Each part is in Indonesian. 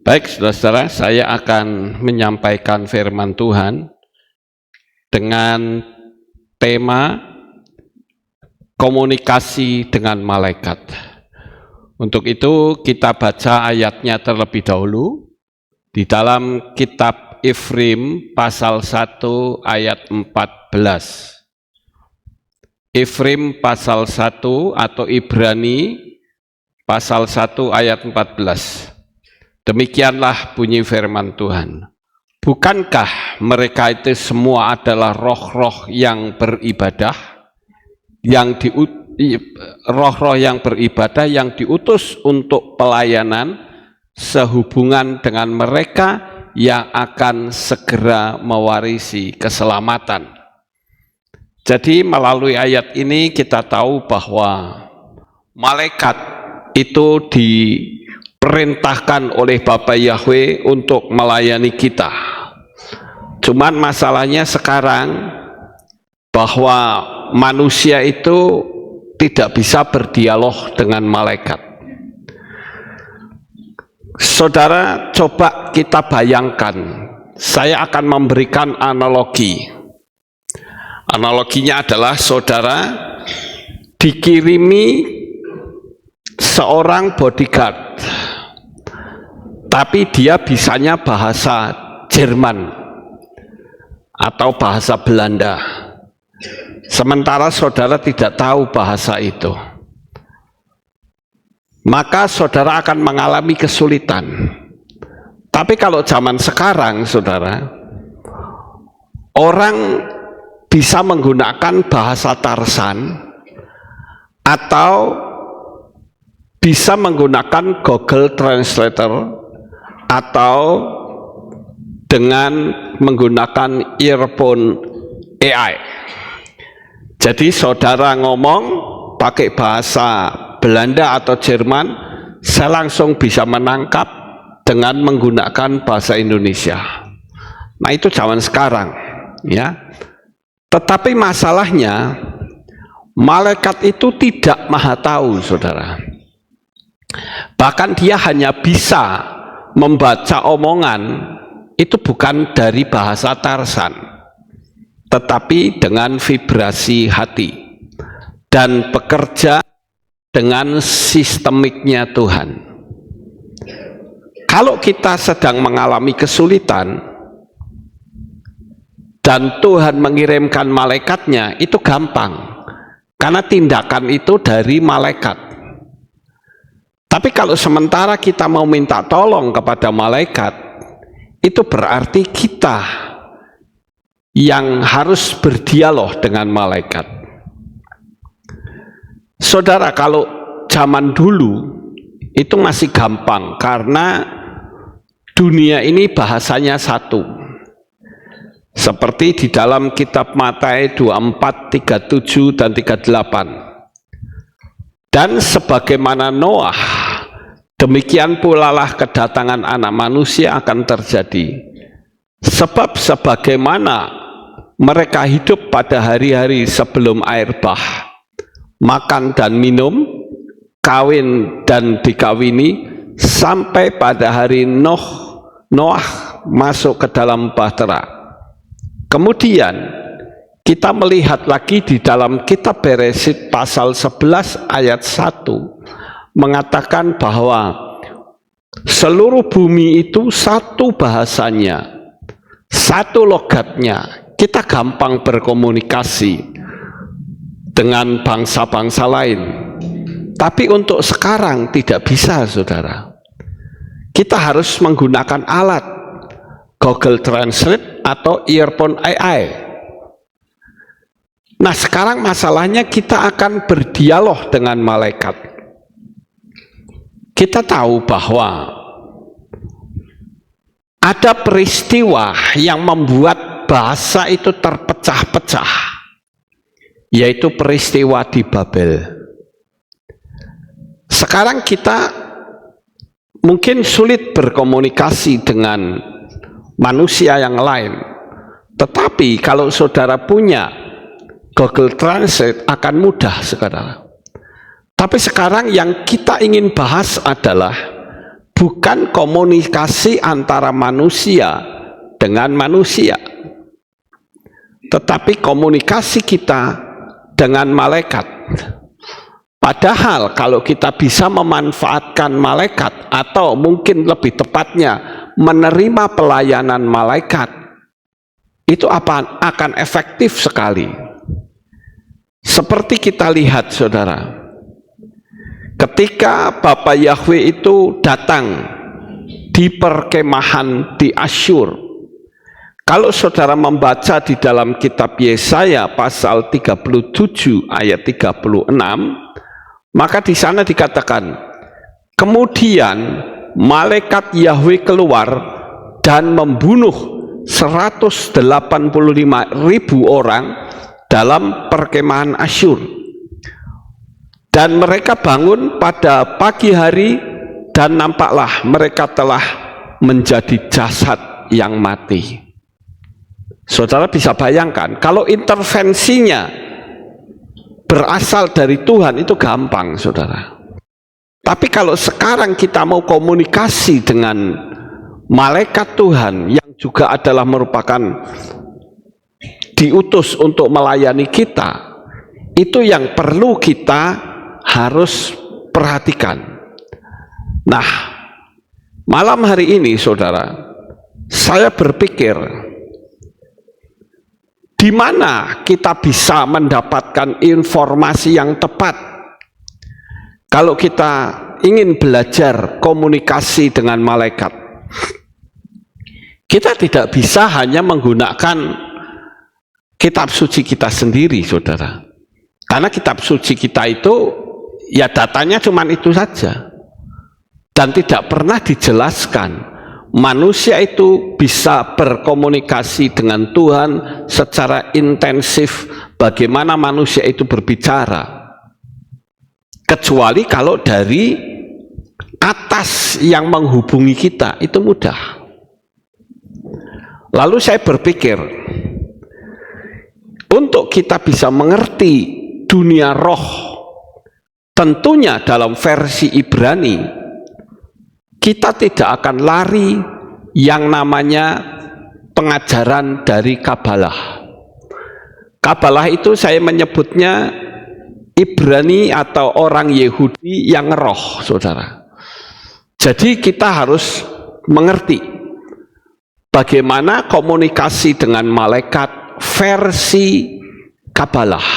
Baik, saudara-saudara, saya akan menyampaikan firman Tuhan dengan tema komunikasi dengan malaikat. Untuk itu kita baca ayatnya terlebih dahulu di dalam kitab Ifrim pasal 1 ayat 14. Ifrim pasal 1 atau Ibrani pasal 1 ayat 14. Demikianlah bunyi firman Tuhan. Bukankah mereka itu semua adalah roh-roh yang beribadah, roh-roh yang beribadah yang diutus untuk pelayanan sehubungan dengan mereka yang akan segera mewarisi keselamatan. Jadi melalui ayat ini kita tahu bahwa malaikat itu diperintahkan oleh Bapa Yahweh untuk melayani kita. Cuman masalahnya sekarang bahwa manusia itu tidak bisa berdialog dengan malaikat. Saudara, coba kita bayangkan, saya akan memberikan analogi. Analoginya adalah saudara dikirimi seorang bodyguard, tapi dia bisanya bahasa Jerman atau bahasa Belanda, sementara saudara tidak tahu bahasa itu, maka saudara akan mengalami kesulitan. Tapi kalau zaman sekarang, saudara, orang bisa menggunakan bahasa Tarsan atau bisa menggunakan Google Translator atau dengan menggunakan earphone AI. Jadi saudara ngomong pakai bahasa Belanda atau Jerman, saya langsung bisa menangkap dengan menggunakan bahasa Indonesia. Nah, itu zaman sekarang, ya. Tetapi masalahnya malaikat itu tidak maha tahu, saudara. Bahkan dia hanya bisa membaca omongan itu bukan dari bahasa Tarsan, tetapi dengan vibrasi hati dan bekerja dengan sistemiknya Tuhan. Kalau kita sedang mengalami kesulitan dan Tuhan mengirimkan malaikatnya, itu gampang, karena tindakan itu dari malaikat. Tapi kalau sementara kita mau minta tolong kepada malaikat, itu berarti kita yang harus berdialog dengan malaikat. Saudara, kalau zaman dulu itu masih gampang, karena dunia ini bahasanya satu. Seperti di dalam kitab Matius 24, 37 dan 38. Dan sebagaimana Noah, demikian pula lah kedatangan anak manusia akan terjadi. Sebab sebagaimana mereka hidup pada hari-hari sebelum air bah, makan dan minum, kawin dan dikawini, sampai pada hari Noah masuk ke dalam bahtera. Kemudian kita melihat lagi di dalam kitab Beresit pasal 11 ayat 1 mengatakan bahwa seluruh bumi itu satu bahasanya, satu logatnya. Kita gampang berkomunikasi dengan bangsa-bangsa lain. Tapi untuk sekarang tidak bisa, saudara. Kita harus menggunakan alat Google Translate atau earphone AI. Nah, sekarang masalahnya kita akan berdialog dengan malaikat. Kita tahu bahwa ada peristiwa yang membuat bahasa itu terpecah-pecah, yaitu peristiwa di Babel. Sekarang kita mungkin sulit berkomunikasi dengan manusia yang lain, tetapi kalau saudara punya Google Translate akan mudah, saudara. Tapi sekarang yang kita ingin bahas adalah bukan komunikasi antara manusia dengan manusia, tetapi komunikasi kita dengan malaikat. Padahal kalau kita bisa memanfaatkan malaikat, atau mungkin lebih tepatnya menerima pelayanan malaikat, itu akan efektif sekali. Seperti kita lihat, saudara, ketika Bapa Yahweh itu datang di perkemahan di Asyur, kalau saudara membaca di dalam kitab Yesaya pasal 37 ayat 36, maka di sana dikatakan, kemudian malaikat Yahweh keluar dan membunuh 185.000 orang dalam perkemahan Asyur. Dan mereka bangun pada pagi hari, dan nampaklah mereka telah menjadi jasad yang mati. Saudara bisa bayangkan, kalau intervensinya berasal dari Tuhan itu gampang, saudara. Tapi kalau sekarang kita mau komunikasi dengan malaikat Tuhan yang juga adalah merupakan diutus untuk melayani kita, itu yang perlu kita harus perhatikan. Nah, malam hari ini, saudara, saya berpikir, di mana kita bisa mendapatkan informasi yang tepat kalau kita ingin belajar komunikasi dengan malaikat. Kita tidak bisa hanya menggunakan kitab suci kita sendiri, saudara, karena kitab suci kita itu ya datanya cuma itu saja, dan tidak pernah dijelaskan manusia itu bisa berkomunikasi dengan Tuhan secara intensif. Bagaimana manusia itu berbicara, kecuali kalau dari atas yang menghubungi kita, itu mudah. Lalu saya berpikir, untuk kita bisa mengerti dunia roh, tentunya dalam versi Ibrani, kita tidak akan lari yang namanya pengajaran dari Kabalah. Kabalah itu saya menyebutnya Ibrani atau orang Yahudi yang roh, saudara. Jadi kita harus mengerti bagaimana komunikasi dengan malaikat versi Kabalah.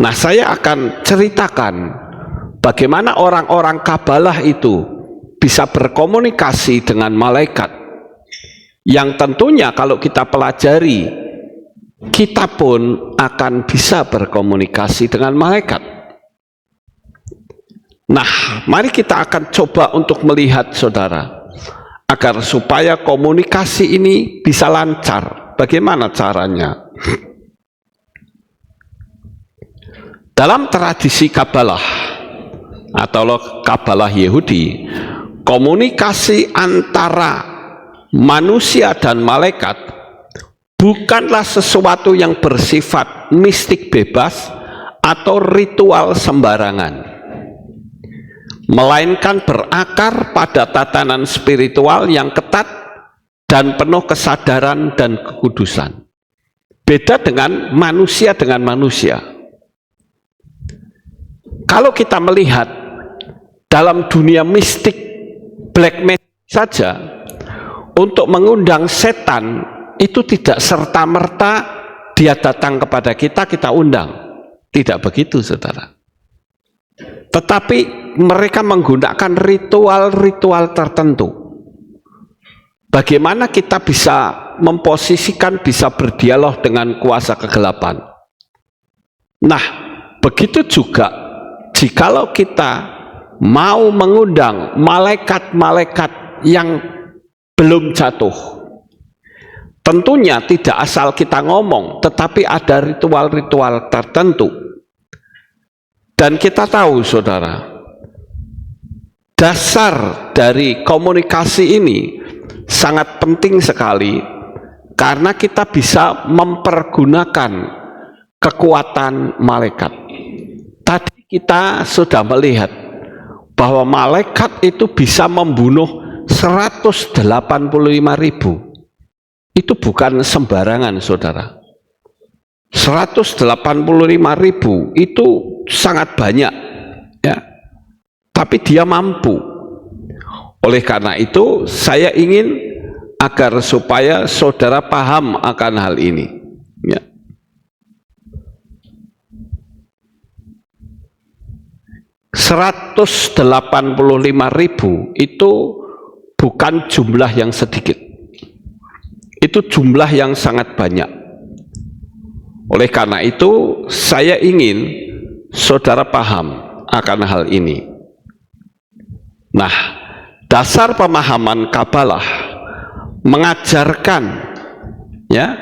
Nah, saya akan ceritakan bagaimana orang-orang Kabalah itu bisa berkomunikasi dengan malaikat, yang tentunya kalau kita pelajari, kita pun akan bisa berkomunikasi dengan malaikat. Nah, mari kita akan coba untuk melihat, saudara, agar supaya komunikasi ini bisa lancar. Bagaimana caranya? Dalam tradisi Kabalah atau Kabalah Yahudi, komunikasi antara manusia dan malaikat bukanlah sesuatu yang bersifat mistik bebas atau ritual sembarangan, melainkan berakar pada tatanan spiritual yang ketat dan penuh kesadaran dan kekudusan. Beda dengan manusia dengan manusia. Kalau kita melihat dalam dunia mistik, black magic saja, untuk mengundang setan itu tidak serta-merta dia datang kepada kita, kita undang. Tidak begitu, saudara. Tetapi mereka menggunakan ritual-ritual tertentu. Bagaimana kita bisa memposisikan, bisa berdialog dengan kuasa kegelapan. Nah, begitu juga jikalau kita mau mengundang malaikat-malaikat yang belum jatuh, tentunya tidak asal kita ngomong, tetapi ada ritual-ritual tertentu. Dan kita tahu, saudara, dasar dari komunikasi ini sangat penting sekali, karena kita bisa mempergunakan kekuatan malaikat. Tadi kita sudah melihat bahwa malaikat itu bisa membunuh 185.000. Itu bukan sembarangan, saudara. 185.000 itu sangat banyak, ya. Tapi dia mampu. Oleh karena itu, saya ingin agar supaya saudara paham akan hal ini, ya. 185.000 itu bukan jumlah yang sedikit. Itu jumlah yang sangat banyak. Oleh karena itu, saya ingin saudara paham akan hal ini. Nah, dasar pemahaman Kabalah mengajarkan, ya,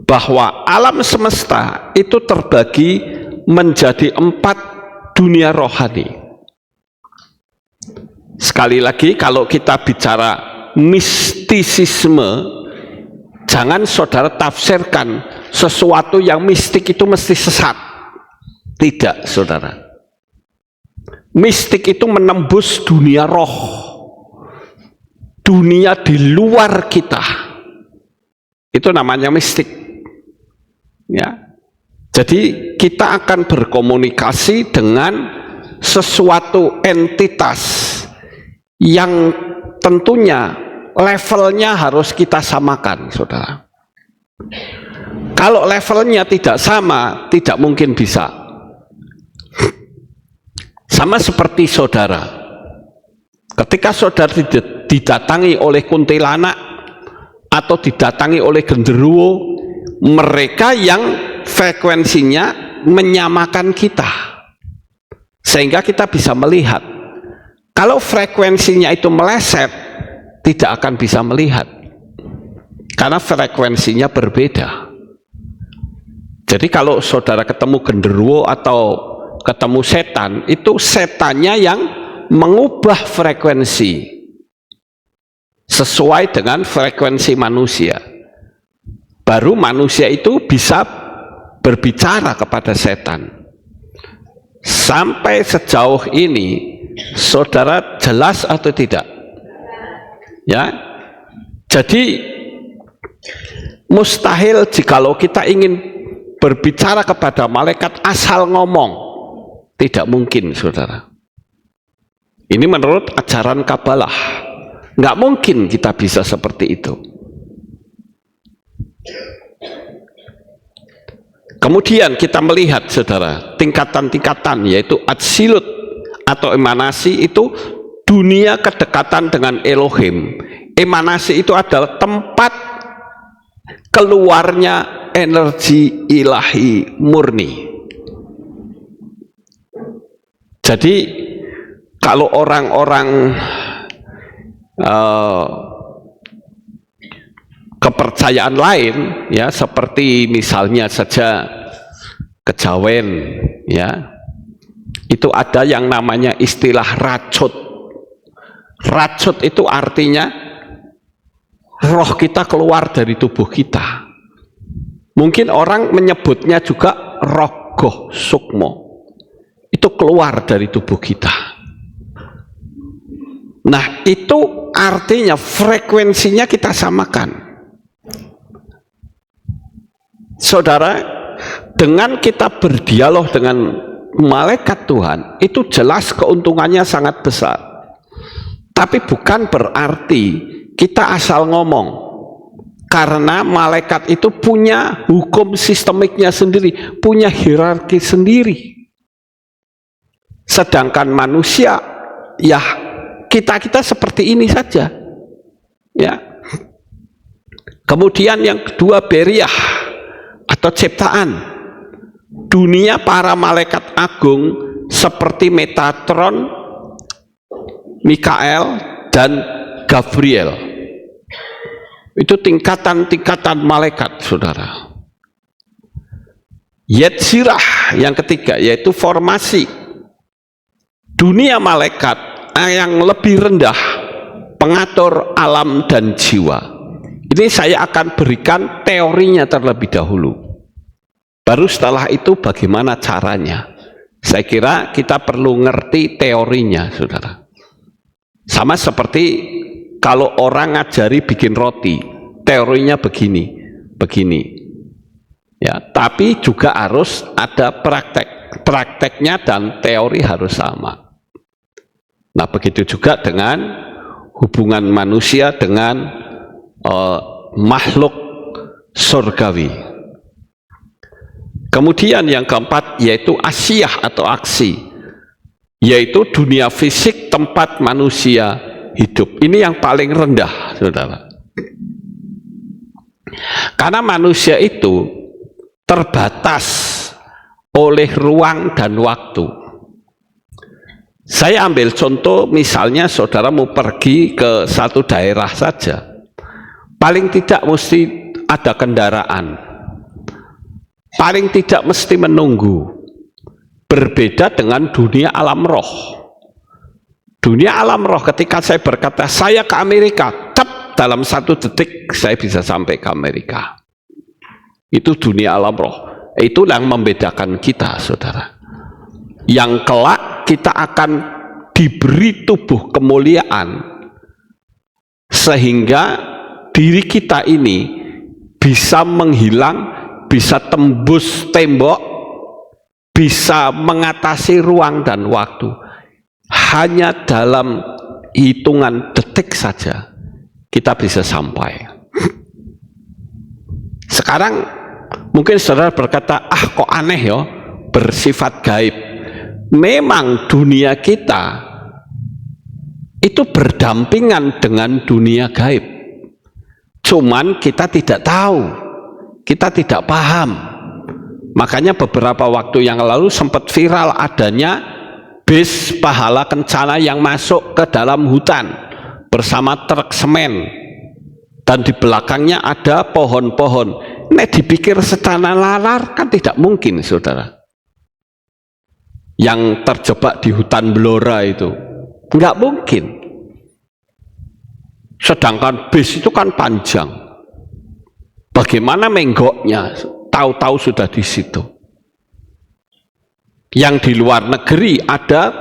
bahwa alam semesta itu terbagi menjadi 4 dunia rohani. Sekali lagi, kalau kita bicara mistisisme, jangan saudara tafsirkan sesuatu yang mistik itu mesti sesat. Tidak, saudara. Mistik itu menembus dunia roh, dunia di luar kita. Itu namanya mistik, ya. Jadi kita akan berkomunikasi dengan sesuatu entitas yang tentunya levelnya harus kita samakan, saudara. Kalau levelnya tidak sama, tidak mungkin bisa. Sama seperti saudara. Ketika saudara didatangi oleh kuntilanak atau didatangi oleh genderuwo, mereka yang frekuensinya menyamakan kita, sehingga kita bisa melihat. Kalau frekuensinya itu meleset, tidak akan bisa melihat, karena frekuensinya berbeda. Jadi kalau saudara ketemu genderuwo atau ketemu setan, itu setannya yang mengubah frekuensi sesuai dengan frekuensi manusia. Baru manusia itu bisa berbicara kepada setan. Sampai sejauh ini saudara jelas atau tidak? Ya. Jadi mustahil jikalau kita ingin berbicara kepada malaikat asal ngomong. Tidak mungkin, saudara. Ini menurut ajaran Kabalah. Nggak mungkin kita bisa seperti itu. Kemudian kita melihat, saudara, tingkatan-tingkatan, yaitu atsilut atau emanasi, itu dunia kedekatan dengan Elohim. Emanasi itu adalah tempat keluarnya energi ilahi murni. Jadi kalau orang-orang kepercayaan lain, ya, seperti misalnya saja kejawen, ya, itu ada yang namanya istilah racut. Racut itu artinya roh kita keluar dari tubuh kita. Mungkin orang menyebutnya juga rogoh sukmo, itu keluar dari tubuh kita. Nah, itu artinya frekuensinya kita samakan. Saudara, dengan kita berdialog dengan malaikat Tuhan, itu jelas keuntungannya sangat besar. Tapi bukan berarti kita asal ngomong, karena malaikat itu punya hukum sistemiknya sendiri, punya hierarki sendiri. Sedangkan manusia, ya, kita seperti ini saja, ya. Kemudian yang kedua, beriah atau ciptaan. Dunia para malaikat agung seperti Metatron, Mikael, dan Gabriel. Itu tingkatan-tingkatan malaikat, saudara. Yetzirah yang ketiga, yaitu formasi. Dunia malaikat yang lebih rendah, pengatur alam dan jiwa. Ini saya akan berikan teorinya terlebih dahulu. Baru setelah itu bagaimana caranya. Saya kira kita perlu ngerti teorinya, saudara. Sama seperti kalau orang ngajari bikin roti, teorinya begini, begini. Ya, tapi juga harus ada prakteknya dan teori harus sama. Nah, begitu juga dengan hubungan manusia dengan makhluk surgawi. Kemudian yang keempat yaitu asiyah atau aksi, yaitu dunia fisik tempat manusia hidup. Ini yang paling rendah, saudara. Karena manusia itu terbatas oleh ruang dan waktu. Saya ambil contoh, misalnya saudara mau pergi ke satu daerah saja, paling tidak mesti ada kendaraan, paling tidak mesti menunggu. Berbeda dengan dunia alam roh. Dunia alam roh, ketika saya berkata saya ke Amerika, dalam 1 detik saya bisa sampai ke Amerika. Itu dunia alam roh. Itu yang membedakan kita, saudara. Yang kelak kita akan diberi tubuh kemuliaan sehingga diri kita ini bisa menghilang, bisa tembus tembok, bisa mengatasi ruang dan waktu. Hanya dalam hitungan detik saja kita bisa sampai. Sekarang mungkin saudara berkata, kok aneh ya, bersifat gaib. Memang dunia kita itu berdampingan dengan dunia gaib, cuman kita tidak tahu, kita tidak paham. Makanya beberapa waktu yang lalu sempat viral adanya bis pahala kencana yang masuk ke dalam hutan bersama truk semen, dan di belakangnya ada pohon-pohon. Nek dipikir secara nalar kan tidak mungkin, saudara. Yang terjebak di hutan Blora itu tidak mungkin. Sedangkan bis itu kan panjang. Bagaimana menggoknya? Tahu-tahu sudah di situ. Yang di luar negeri ada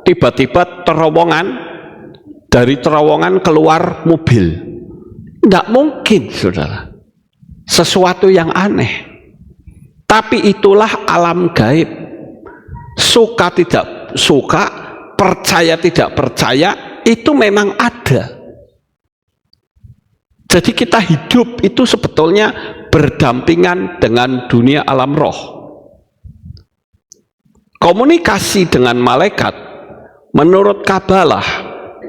tiba-tiba terowongan, dari terowongan keluar mobil. Tidak mungkin, saudara. Sesuatu yang aneh. Tapi itulah alam gaib. Suka tidak suka, percaya tidak percaya, itu memang ada. Jadi kita hidup itu sebetulnya berdampingan dengan dunia alam roh. Komunikasi dengan malaikat menurut Kabalah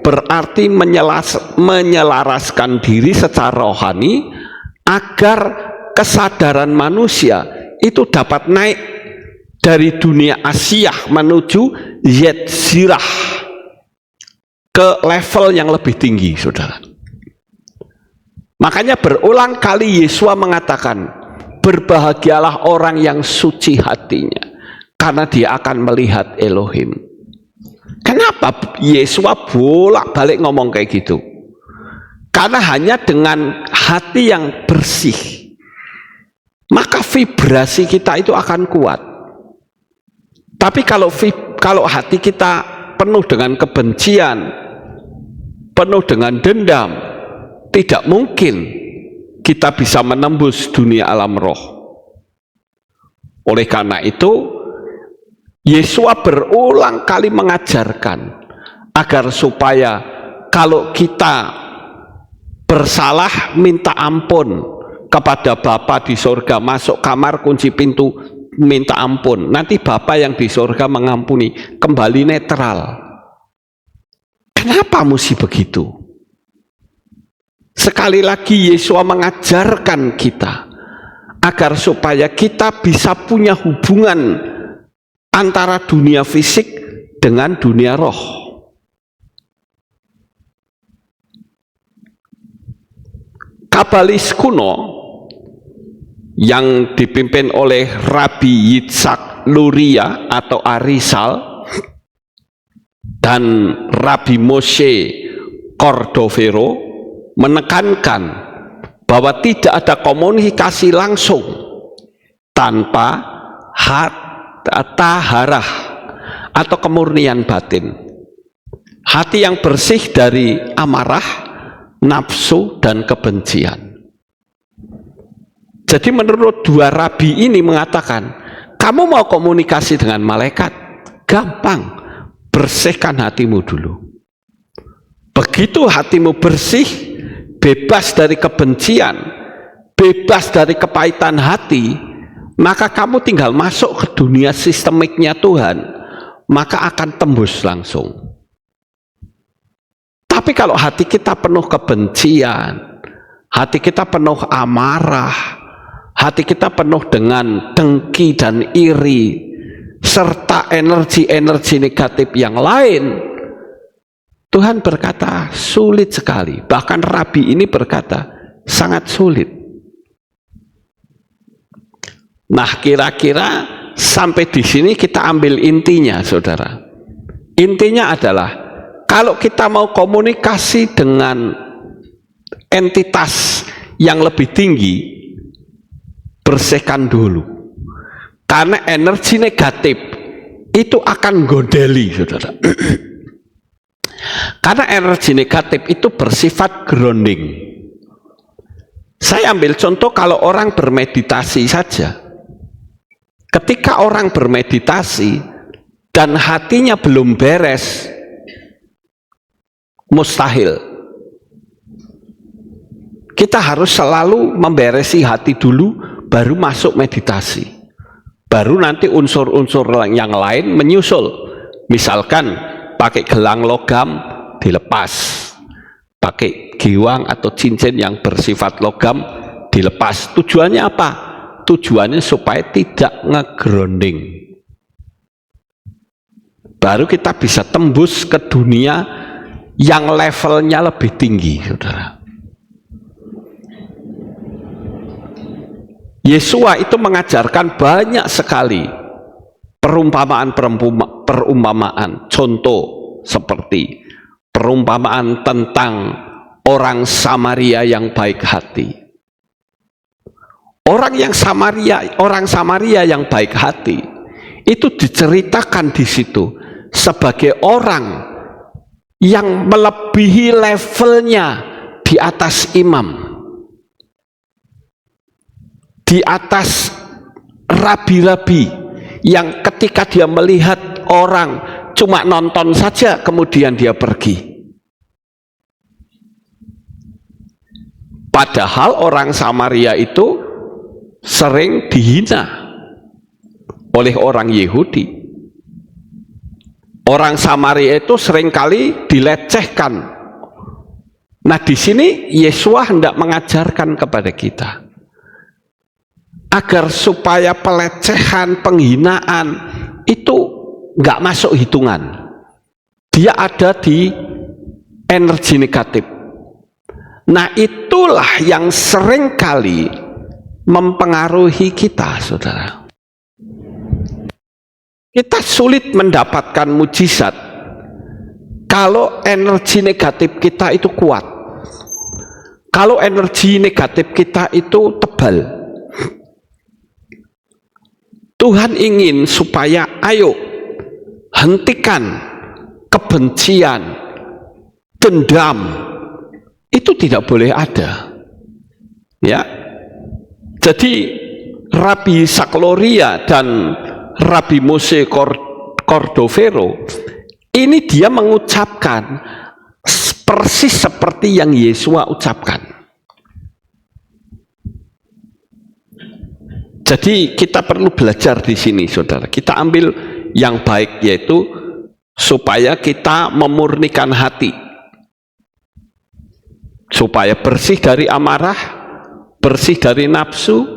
berarti menyelaraskan diri secara rohani agar kesadaran manusia itu dapat naik dari dunia Asiyah menuju Yetzirah, ke level yang lebih tinggi, saudara. Makanya berulang kali Yesua mengatakan, berbahagialah orang yang suci hatinya, karena dia akan melihat Elohim. Kenapa Yesua bolak-balik ngomong kayak gitu? Karena hanya dengan hati yang bersih, maka vibrasi kita itu akan kuat. Tapi kalau hati kita penuh dengan kebencian, penuh dengan dendam, tidak mungkin kita bisa menembus dunia alam roh. Oleh karena itu, Yesua berulang kali mengajarkan agar supaya kalau kita bersalah, minta ampun kepada Bapa di surga, masuk kamar, kunci pintu, minta ampun. Nanti Bapa yang di surga mengampuni, kembali netral. Kenapa mesti begitu? Sekali lagi Yesua mengajarkan kita agar supaya kita bisa punya hubungan antara dunia fisik dengan dunia roh. Kabalis kuno yang dipimpin oleh Rabi Yitzhak Luria atau Arizal dan Rabi Moshe Cordovero menekankan bahwa tidak ada komunikasi langsung tanpa taharah atau kemurnian batin. Hati yang bersih dari amarah, nafsu, dan kebencian. Jadi menurut dua rabi ini mengatakan, kamu mau komunikasi dengan malaikat? Gampang, bersihkan hatimu dulu. Begitu hatimu bersih, bebas dari kebencian, bebas dari kepahitan hati, maka kamu tinggal masuk ke dunia sistemiknya Tuhan, maka akan tembus langsung. Tapi kalau hati kita penuh kebencian, hati kita penuh amarah, hati kita penuh dengan dengki dan iri, serta energi-energi negatif yang lain, Tuhan berkata sulit sekali. Bahkan Rabi ini berkata sangat sulit. Nah, kira-kira sampai di sini kita ambil intinya, saudara. Intinya adalah kalau kita mau komunikasi dengan entitas yang lebih tinggi, bersihkan dulu. Karena energi negatif itu akan godeli, saudara. Karena energi negatif itu bersifat grounding. Saya ambil contoh kalau orang bermeditasi saja. Ketika orang bermeditasi dan hatinya belum beres, mustahil. Kita harus selalu memberesi hati dulu, baru masuk meditasi. Baru nanti unsur-unsur yang lain menyusul. Misalkan pakai gelang logam dilepas, pakai giwang atau cincin yang bersifat logam dilepas. Tujuannya apa? Tujuannya supaya tidak ngegrounding. Baru kita bisa tembus ke dunia yang levelnya lebih tinggi, saudara. Yesua itu mengajarkan banyak sekali perumpamaan, contoh seperti perumpamaan tentang orang Samaria yang baik hati. Orang Samaria yang baik hati itu diceritakan di situ sebagai orang yang melebihi levelnya di atas imam, di atas rabi-rabi, yang ketika dia melihat orang cuma nonton saja kemudian dia pergi. Padahal orang Samaria itu sering dihina oleh orang Yahudi. Orang Samaria itu seringkali dilecehkan. Nah, di sini Yesua hendak mengajarkan kepada kita agar supaya pelecehan, penghinaan itu nggak masuk hitungan. Dia ada di energi negatif. Nah, itulah yang seringkali mempengaruhi kita, saudara. Kita sulit mendapatkan mujizat kalau energi negatif kita itu kuat, kalau energi negatif kita itu tebal. Tuhan ingin supaya ayo hentikan kebencian, dendam, itu tidak boleh ada, ya. Jadi Rabi Sakloria dan Rabi Mose Cordovero ini dia mengucapkan persis seperti yang Yesua ucapkan. Jadi kita perlu belajar di sini, saudara. Kita ambil yang baik, yaitu supaya kita memurnikan hati, supaya bersih dari amarah, bersih dari nafsu,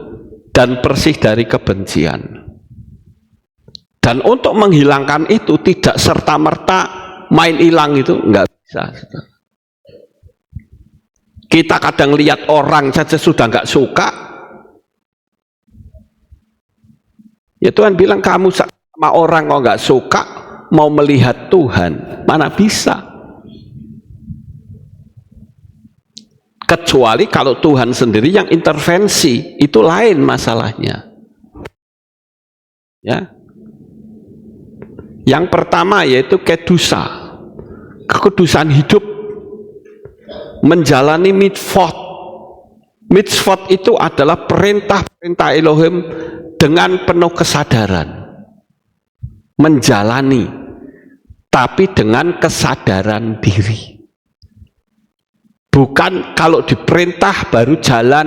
dan bersih dari kebencian. Dan untuk menghilangkan itu tidak serta-merta main hilang, itu enggak bisa. Kita kadang lihat orang saja sudah enggak suka, ya Tuhan bilang kamu sama orang kok enggak suka, mau melihat Tuhan, mana bisa. Kecuali kalau Tuhan sendiri yang intervensi, itu lain masalahnya, ya. Yang pertama yaitu kedusa, kekudusan hidup, menjalani mitzvot. Mitzvot itu adalah perintah-perintah Elohim dengan penuh kesadaran, menjalani, tapi dengan kesadaran diri. Bukan kalau diperintah baru jalan,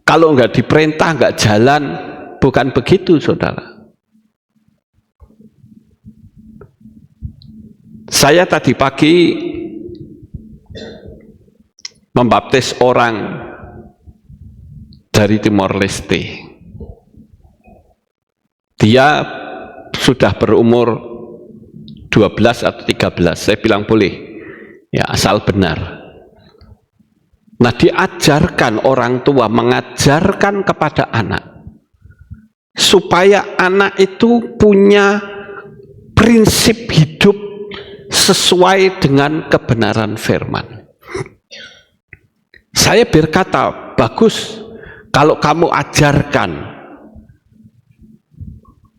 kalau nggak diperintah nggak jalan, bukan begitu, saudara. Saya tadi pagi membaptis orang dari Timor Leste. Dia sudah berumur 12 atau 13, saya bilang boleh, ya asal benar. Nah, diajarkan orang tua, mengajarkan kepada anak, supaya anak itu punya prinsip hidup sesuai dengan kebenaran firman. Saya berkata, bagus kalau kamu ajarkan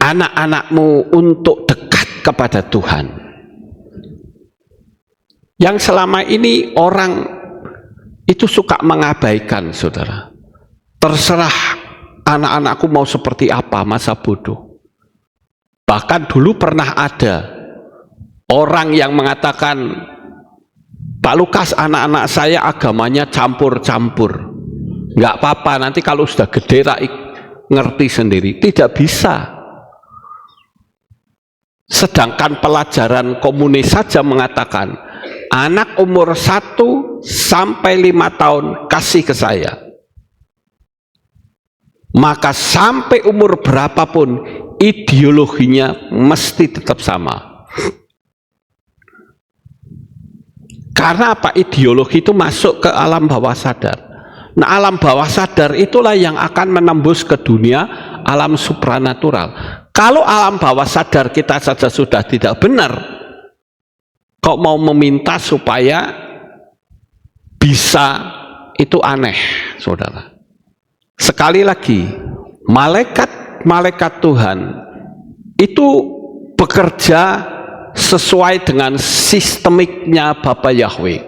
anak-anakmu untuk dekat kepada Tuhan. Yang selama ini orang itu suka mengabaikan, saudara. Terserah anak-anakku mau seperti apa, masa bodoh. Bahkan dulu pernah ada orang yang mengatakan, Pak Lukas, anak-anak saya agamanya campur-campur, nggak apa-apa, nanti kalau sudah gede ngerti sendiri. Tidak bisa. Sedangkan pelajaran komunis saja mengatakan, anak umur 1 sampai 5 tahun kasih ke saya, maka sampai umur berapapun ideologinya mesti tetap sama. Karena apa? Ideologi itu masuk ke alam bawah sadar. Nah, alam bawah sadar itulah yang akan menembus ke dunia alam supranatural. Kalau alam bawah sadar kita saja sudah tidak benar, kok mau meminta supaya bisa, itu aneh, saudara. Sekali lagi, malaikat-malaikat Tuhan itu bekerja sesuai dengan sistemiknya Bapa Yahweh.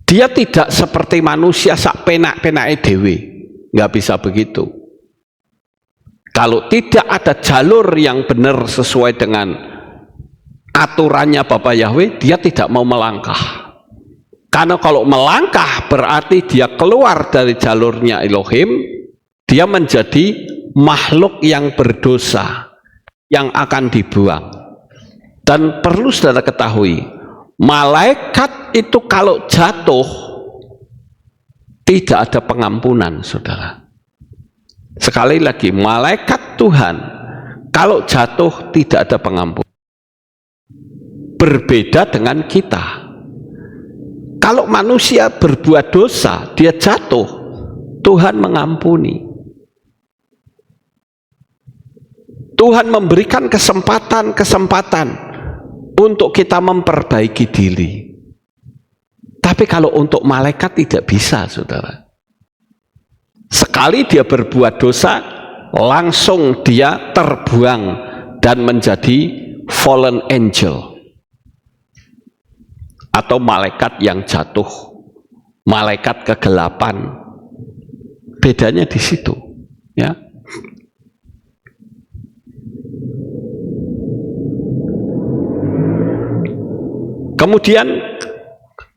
Dia tidak seperti manusia sak penak-penake dhewe, nggak bisa begitu. Kalau tidak ada jalur yang benar sesuai dengan aturannya Bapa Yahweh, dia tidak mau melangkah. Karena kalau melangkah berarti dia keluar dari jalurnya Elohim, dia menjadi makhluk yang berdosa, yang akan dibuang. Dan perlu saudara ketahui, malaikat itu kalau jatuh tidak ada pengampunan, saudara. Sekali lagi, malaikat Tuhan kalau jatuh tidak ada pengampunan. Berbeda dengan kita. Kalau manusia berbuat dosa, dia jatuh, Tuhan mengampuni. Tuhan memberikan kesempatan untuk kita memperbaiki diri. Tapi kalau untuk malaikat tidak bisa, saudara. Sekali dia berbuat dosa, langsung dia terbuang dan menjadi fallen angel, atau malaikat yang jatuh, malaikat kegelapan. Bedanya di situ, ya. Kemudian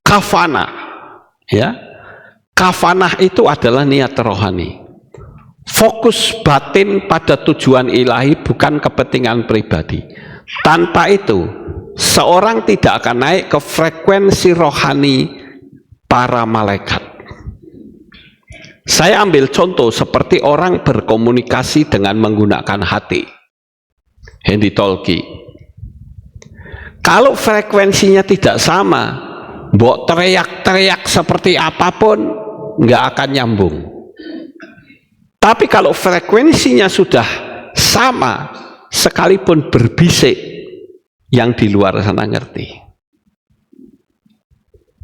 kafanah, ya. Kafanah itu adalah niat rohani. Fokus batin pada tujuan ilahi, bukan kepentingan pribadi. Tanpa itu, seorang tidak akan naik ke frekuensi rohani para malaikat. Saya ambil contoh seperti orang berkomunikasi dengan menggunakan hati. Henry Tolkien. Kalau frekuensinya tidak sama, mbok teriak-teriak seperti apapun, nggak akan nyambung. Tapi kalau frekuensinya sudah sama, sekalipun berbisik, yang di luar sana ngerti.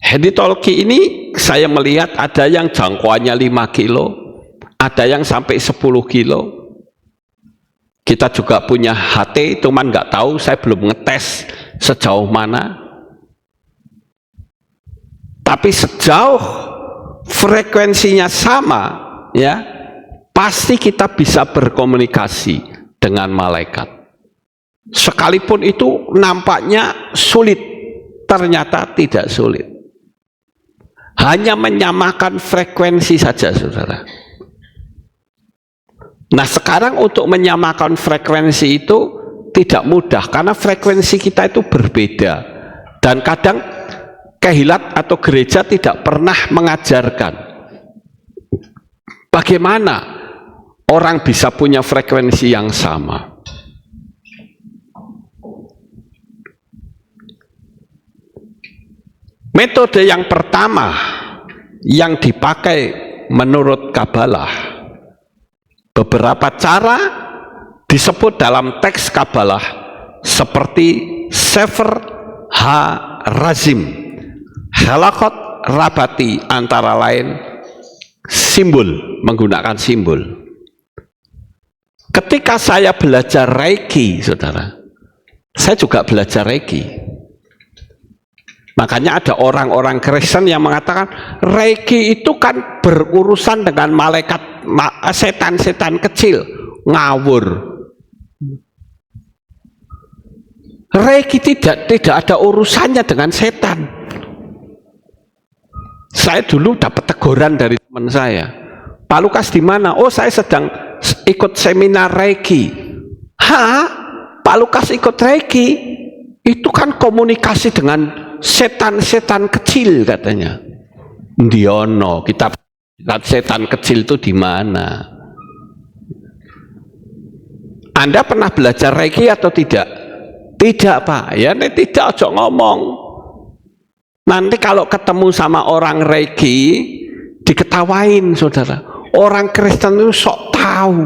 Henry Tolkien ini saya melihat ada yang jangkauannya 5 kilo, ada yang sampai 10 kilo. Kita juga punya HT, cuman nggak tahu, saya belum ngetes sejauh mana. Tapi sejauh frekuensinya sama, ya, pasti kita bisa berkomunikasi dengan malaikat. Sekalipun itu nampaknya sulit, ternyata tidak sulit. Hanya menyamakan frekuensi saja, saudara. Nah, sekarang untuk menyamakan frekuensi itu tidak mudah, karena frekuensi kita itu berbeda. Dan kadang kehilat atau gereja tidak pernah mengajarkan bagaimana orang bisa punya frekuensi yang sama. Metode yang pertama yang dipakai menurut Kabalah, beberapa cara disebut dalam teks Kabalah seperti Sefer Ha-Razim, Halakot Rabati, antara lain simbol, menggunakan simbol. Ketika saya belajar Reiki, saudara, saya juga belajar Reiki. Makanya ada orang-orang Kristen yang mengatakan Reiki itu kan berurusan dengan malaikat, setan-setan kecil. Ngawur. Reiki tidak ada urusannya dengan setan. Saya dulu dapat teguran dari teman saya, Pak Lukas di mana? Oh, saya sedang ikut seminar Reiki. Hah? Pak Lukas ikut Reiki? Itu kan komunikasi dengan setan-setan kecil, katanya. Diono, kita setan kecil itu di mana? Anda pernah belajar Reiki atau tidak? Tidak, Pak. Ya, tidak, ojo ngomong. Nanti kalau ketemu sama orang Reiki, diketawain, saudara. Orang Kristen itu sok tahu,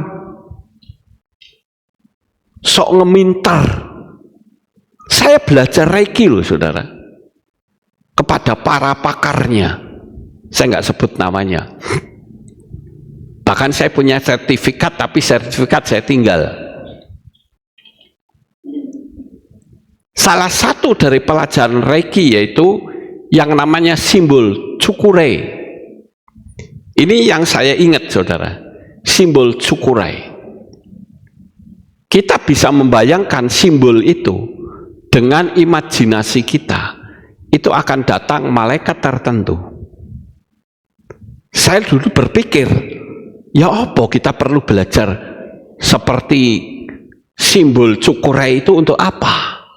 sok ngeminter. Saya belajar Reiki loh, saudara, kepada para pakarnya. Saya nggak sebut namanya. Bahkan saya punya sertifikat, tapi sertifikat saya tinggal. Salah satu dari pelajaran Reiki yaitu yang namanya simbol Cukurai. Ini yang saya ingat, saudara, simbol Cukurai. Kita bisa membayangkan simbol itu dengan imajinasi kita. Itu akan datang malaikat tertentu. Saya dulu berpikir, ya apa kita perlu belajar seperti simbol Cukurai itu untuk apa?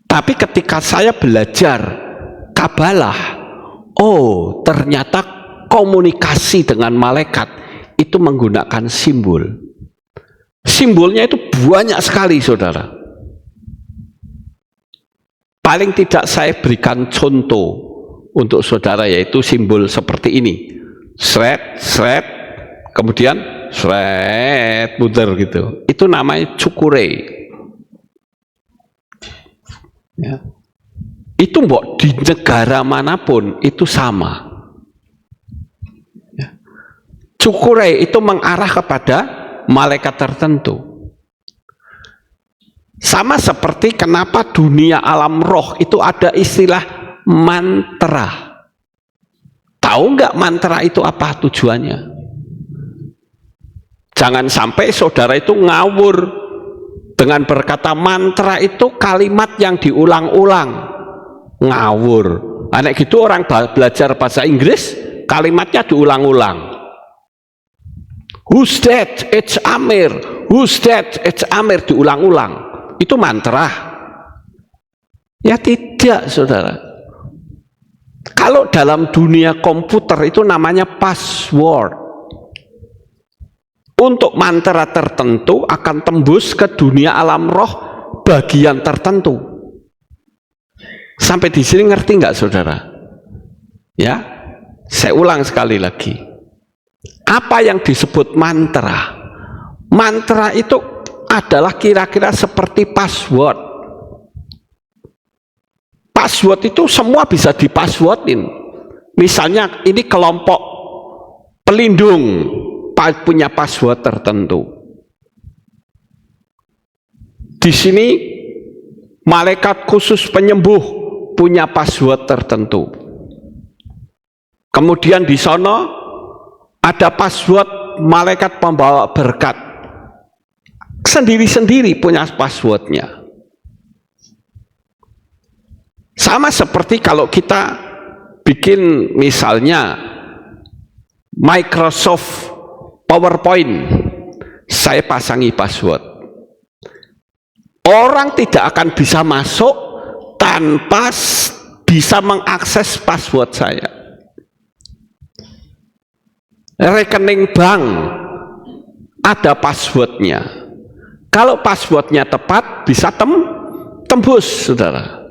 Tapi ketika saya belajar Kabalah, oh ternyata komunikasi dengan malaikat itu menggunakan simbol. Simbolnya itu banyak sekali, saudara. Paling tidak saya berikan contoh untuk saudara, yaitu simbol seperti ini. Sret, sret, kemudian sret, puter gitu. Itu namanya Cukurai. Ya. Itu mbok di negara manapun itu sama. Ya. Cukurai itu mengarah kepada malaikat tertentu. Sama seperti kenapa dunia alam roh itu ada istilah mantra. Tahu nggak mantra itu apa tujuannya? Jangan sampai saudara itu ngawur dengan berkata mantra itu kalimat yang diulang-ulang. Ngawur. Anak gitu orang belajar bahasa Inggris, kalimatnya diulang-ulang. Who's that? It's Amir. Who's that? It's Amir, diulang-ulang. Itu mantra? Ya tidak, saudara. Kalau dalam dunia komputer itu namanya password. Untuk mantra tertentu akan tembus ke dunia alam roh bagian tertentu. Sampai di sini ngerti nggak, saudara? Ya, saya ulang sekali lagi. Apa yang disebut mantra? Mantra itu adalah kira-kira seperti password. Password itu semua bisa dipasswordin. Misalnya ini kelompok pelindung punya password tertentu. Di sini malaikat khusus penyembuh punya password tertentu. Kemudian di sana ada password malaikat pembawa berkat. Sendiri-sendiri punya passwordnya. Sama seperti kalau kita bikin misalnya Microsoft PowerPoint, saya pasangi password. Orang tidak akan bisa masuk tanpa bisa mengakses password saya. Rekening bank ada passwordnya. Kalau passwordnya tepat bisa tembus, saudara.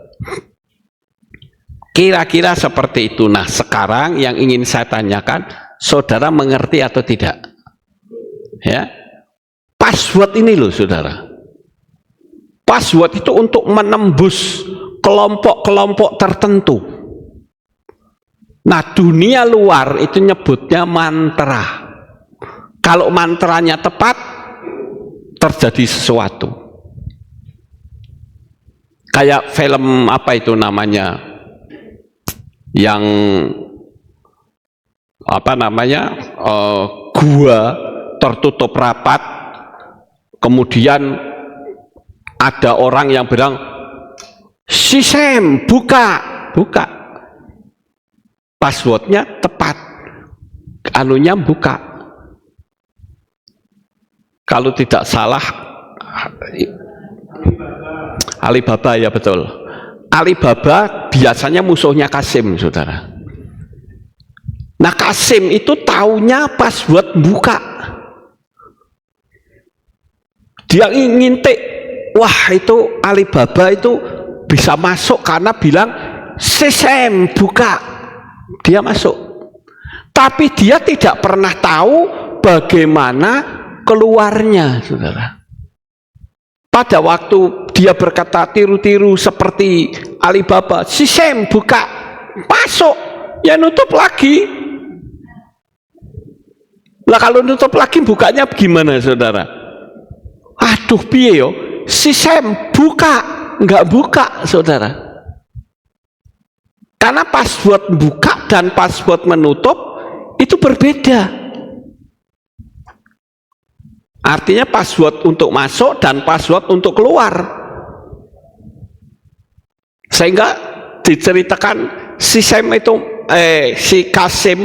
Kira-kira seperti itu. Nah, sekarang yang ingin saya tanyakan, saudara mengerti atau tidak? Ya, password ini loh, saudara. Password itu untuk menembus kelompok-kelompok tertentu. Nah, dunia luar itu nyebutnya mantra. Kalau mantranya tepat, terjadi sesuatu. Kayak film apa itu namanya? Yang apa namanya? Gua tertutup rapat, kemudian ada orang yang bilang, "Si Sam, buka." Passwordnya tepat, anunya buka. Kalau tidak salah, Alibaba, ya betul. Alibaba biasanya musuhnya Kasim, saudara. Nah, Kasim itu taunya password buka. Dia ngintik, wah itu Alibaba itu bisa masuk karena bilang, "Si Sam, buka." Dia masuk. Tapi dia tidak pernah tahu bagaimana keluarnya, saudara. Pada waktu dia berkata tiru-tiru seperti Alibaba, "Si Sam, buka." Masuk, ya nutup lagi. Lah kalau nutup lagi bukanya gimana, saudara? Aduh, piye yo? Si Sam buka, nggak buka, saudara. Karena password buka dan password menutup itu berbeda. Artinya password untuk masuk dan password untuk keluar. Sehingga diceritakan si Sam itu si Kasim,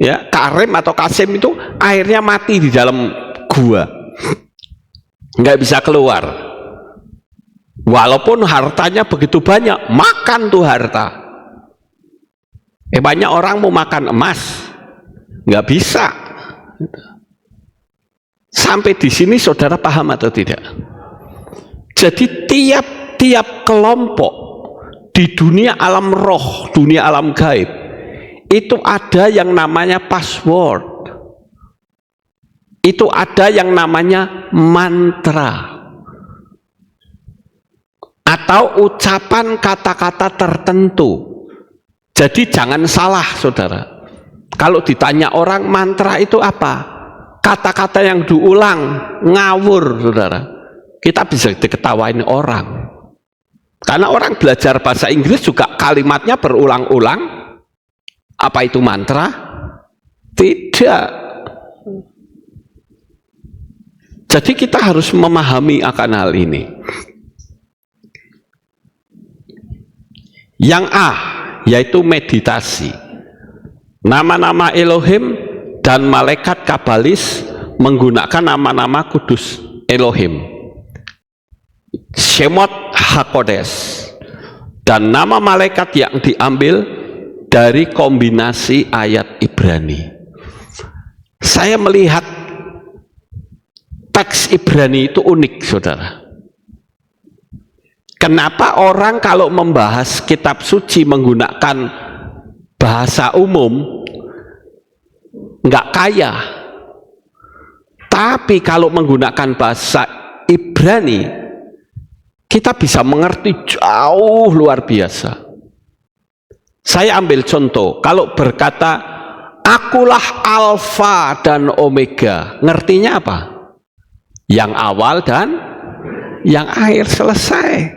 ya, Karim atau Kasim itu akhirnya mati di dalam gua. Nggak bisa keluar. Walaupun hartanya begitu banyak, makan tuh harta. Banyak orang mau makan emas, nggak bisa. Sampai di sini saudara paham atau tidak? Jadi tiap kelompok di dunia alam roh, dunia alam gaib, itu ada yang namanya password. Itu ada yang namanya mantra. Atau ucapan kata-kata tertentu. Jadi jangan salah, saudara. Kalau ditanya orang mantra itu apa? Kata-kata yang diulang ngawur, saudara. Kita bisa diketawain orang. Karena orang belajar bahasa Inggris juga kalimatnya berulang-ulang. Apa itu mantra? Tidak. Jadi kita harus memahami akan hal ini. Yang A, yaitu meditasi. Nama-nama Elohim dan malaikat kabalis menggunakan nama-nama kudus Elohim, Shemot HaKodesh, dan nama malaikat yang diambil dari kombinasi ayat Ibrani. Saya melihat teks Ibrani itu unik, saudara. Kenapa orang kalau membahas kitab suci menggunakan bahasa umum nggak kaya, tapi kalau menggunakan bahasa Ibrani kita bisa mengerti jauh luar biasa. Saya ambil contoh, kalau berkata akulah alfa dan omega, ngertinya apa? Yang awal dan yang air, selesai.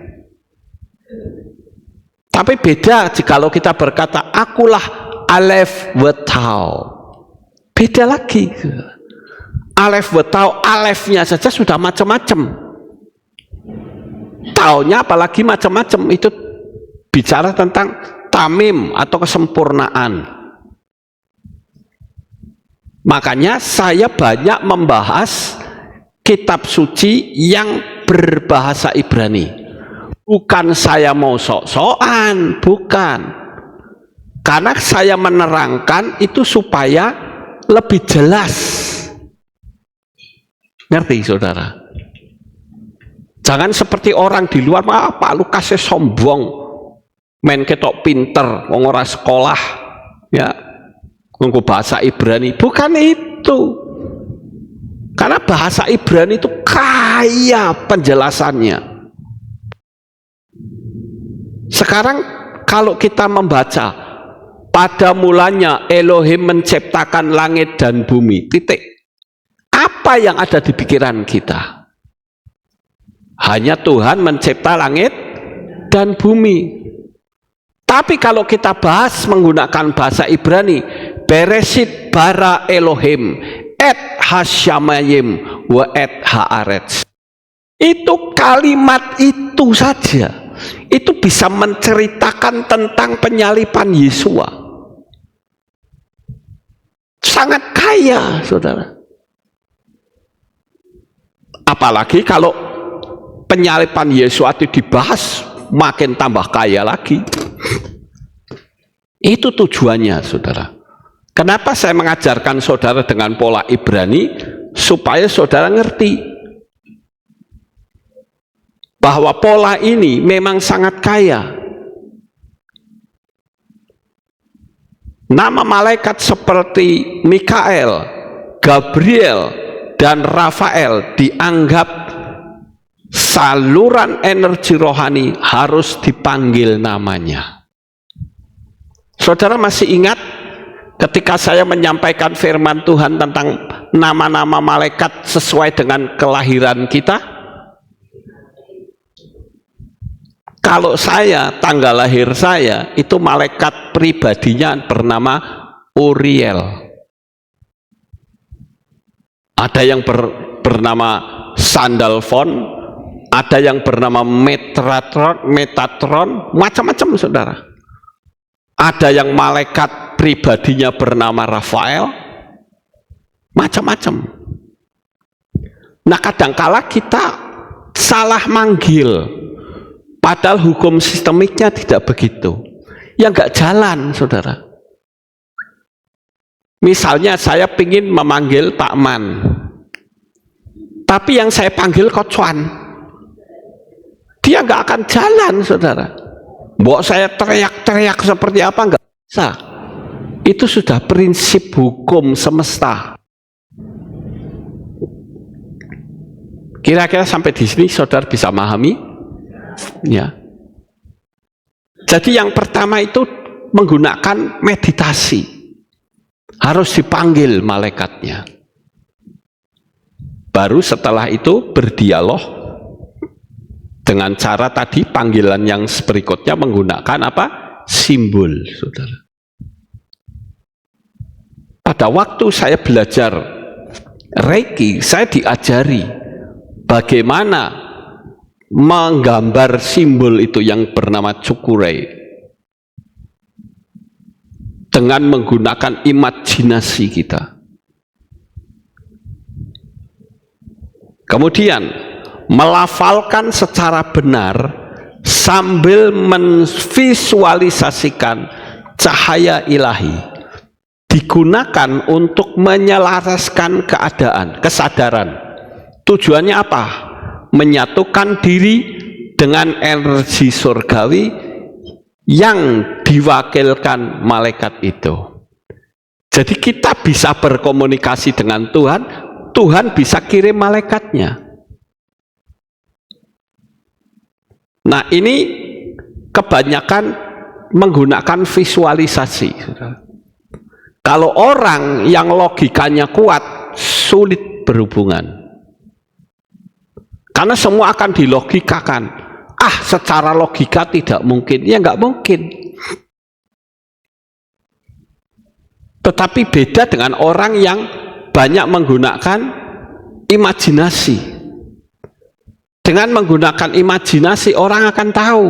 Tapi beda jikalau kita berkata akulah alef wetau, beda lagi. Alef wetau, alefnya saja sudah macam-macam, taunya apalagi macam-macam. Itu bicara tentang tamim atau kesempurnaan. Makanya saya banyak membahas kitab suci yang berbahasa Ibrani. Bukan saya mau sok-sokan, bukan. Karena saya menerangkan itu supaya lebih jelas. Ngerti saudara? Jangan seperti orang di luar, Pak Lukas sombong, main ketok pinter, wong ora sekolah, ya, nganggo bahasa Ibrani. Bukan itu. Karena bahasa Ibrani itu kaya penjelasannya. Sekarang kalau kita membaca, pada mulanya Elohim menciptakan langit dan bumi, titik. Apa yang ada di pikiran kita? Hanya Tuhan mencipta langit dan bumi. Tapi kalau kita bahas menggunakan bahasa Ibrani, Beresit bara Elohim et hasyamayim wa et haaretz. Itu kalimat itu saja, itu bisa menceritakan tentang penyalipan Yesua. Sangat kaya, saudara. Apalagi kalau penyalipan Yesua itu dibahas, makin tambah kaya lagi. Itu tujuannya, saudara. Kenapa saya mengajarkan saudara dengan pola Ibrani? Supaya saudara ngerti bahwa pola ini memang sangat kaya. Nama malaikat seperti Mikael, Gabriel, dan Rafael dianggap saluran energi rohani harus dipanggil namanya. Saudara masih ingat ketika saya menyampaikan firman Tuhan tentang nama-nama malaikat sesuai dengan kelahiran kita? Kalau saya, tanggal lahir saya, itu malaikat pribadinya bernama Uriel. Ada yang bernama Sandalphon, ada yang bernama Metatron, macam-macam saudara. Ada yang malaikat pribadinya bernama Rafael, macam-macam. Nah, kadangkala kita salah manggil, padahal hukum sistemiknya tidak begitu. Ya nggak jalan, saudara. Misalnya saya ingin memanggil Pak Man, tapi yang saya panggil Kocuan, dia nggak akan jalan, saudara. Mbok saya teriak-teriak seperti apa, nggak bisa. Itu sudah prinsip hukum semesta. Kira-kira sampai di sini saudara bisa memahami? Ya. Jadi yang pertama itu menggunakan meditasi. Harus dipanggil malaikatnya. Baru setelah itu berdialog dengan cara tadi panggilan yang berikutnya menggunakan apa? Simbol, saudara. Pada waktu saya belajar Reiki, saya diajari bagaimana menggambar simbol itu yang bernama Cukurei dengan menggunakan imajinasi kita. Kemudian melafalkan secara benar sambil memvisualisasikan cahaya ilahi digunakan untuk menyelaraskan keadaan, kesadaran. Tujuannya apa? Menyatukan diri dengan energi surgawi yang diwakilkan malaikat itu. Jadi kita bisa berkomunikasi dengan Tuhan, Tuhan bisa kirim malaikatnya. Nah, ini kebanyakan menggunakan visualisasi. Kalau orang yang logikanya kuat, sulit berhubungan. Karena semua akan dilogikakan. Secara logika tidak mungkin. Ya nggak mungkin. Tetapi beda dengan orang yang banyak menggunakan imajinasi. Dengan menggunakan imajinasi orang akan tahu.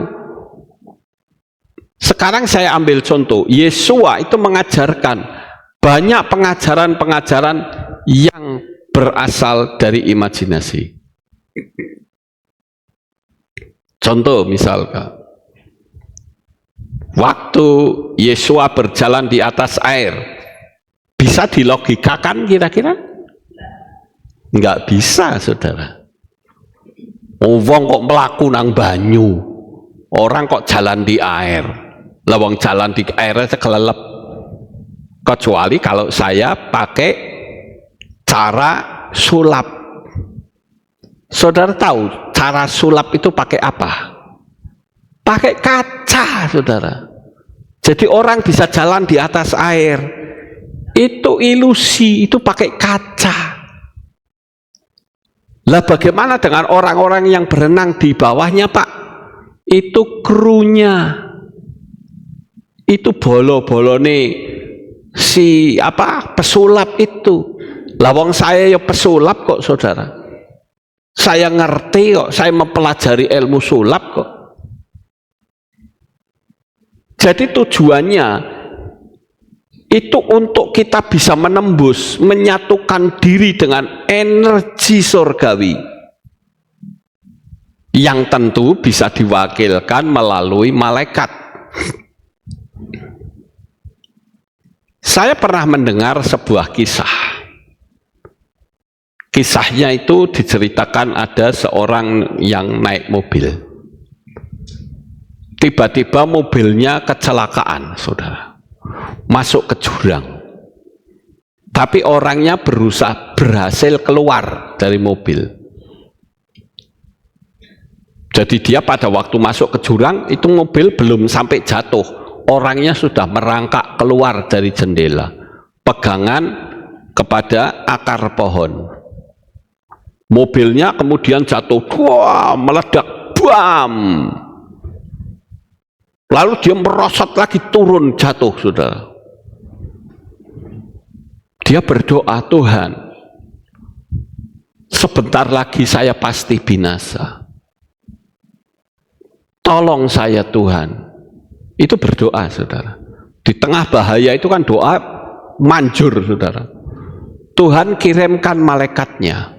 Sekarang saya ambil contoh, Yesua itu mengajarkan banyak pengajaran-pengajaran yang berasal dari imajinasi. Contoh misalkan, waktu Yesua berjalan di atas air, bisa dilogikakan kira-kira? Enggak bisa, saudara. Wong kok melaku nang banyu, orang kok jalan di air. Lawang jalan di airnya kelelep. Kecuali kalau saya pakai cara sulap. Saudara tahu cara sulap itu pakai apa? Pakai kaca, saudara. Jadi orang bisa jalan di atas air. Itu ilusi, itu pakai kaca. Lah bagaimana dengan orang-orang yang berenang di bawahnya, Pak? Itu krunya. Itu bolo-bolone si pesulap itu. Lawang saya ya pesulap kok, saudara. Saya ngerti kok, saya mempelajari ilmu sulap kok. Jadi tujuannya itu untuk kita bisa menembus, menyatukan diri dengan energi surgawi yang tentu bisa diwakilkan melalui malaikat. Saya pernah mendengar sebuah kisah. Kisahnya itu diceritakan ada seorang yang naik mobil. Tiba-tiba mobilnya kecelakaan, saudara. Masuk ke jurang. Tapi orangnya berhasil keluar dari mobil. Jadi dia pada waktu masuk ke jurang, itu mobil belum sampai jatuh. Orangnya sudah merangkak keluar dari jendela, pegangan kepada akar pohon. Mobilnya kemudian jatuh, meledak, bam. Lalu dia merosot lagi, turun, jatuh, saudara. Dia berdoa, Tuhan, sebentar lagi saya pasti binasa. Tolong saya, Tuhan. Itu berdoa, saudara. Di tengah bahaya itu kan doa manjur, saudara. Tuhan kirimkan malaikatnya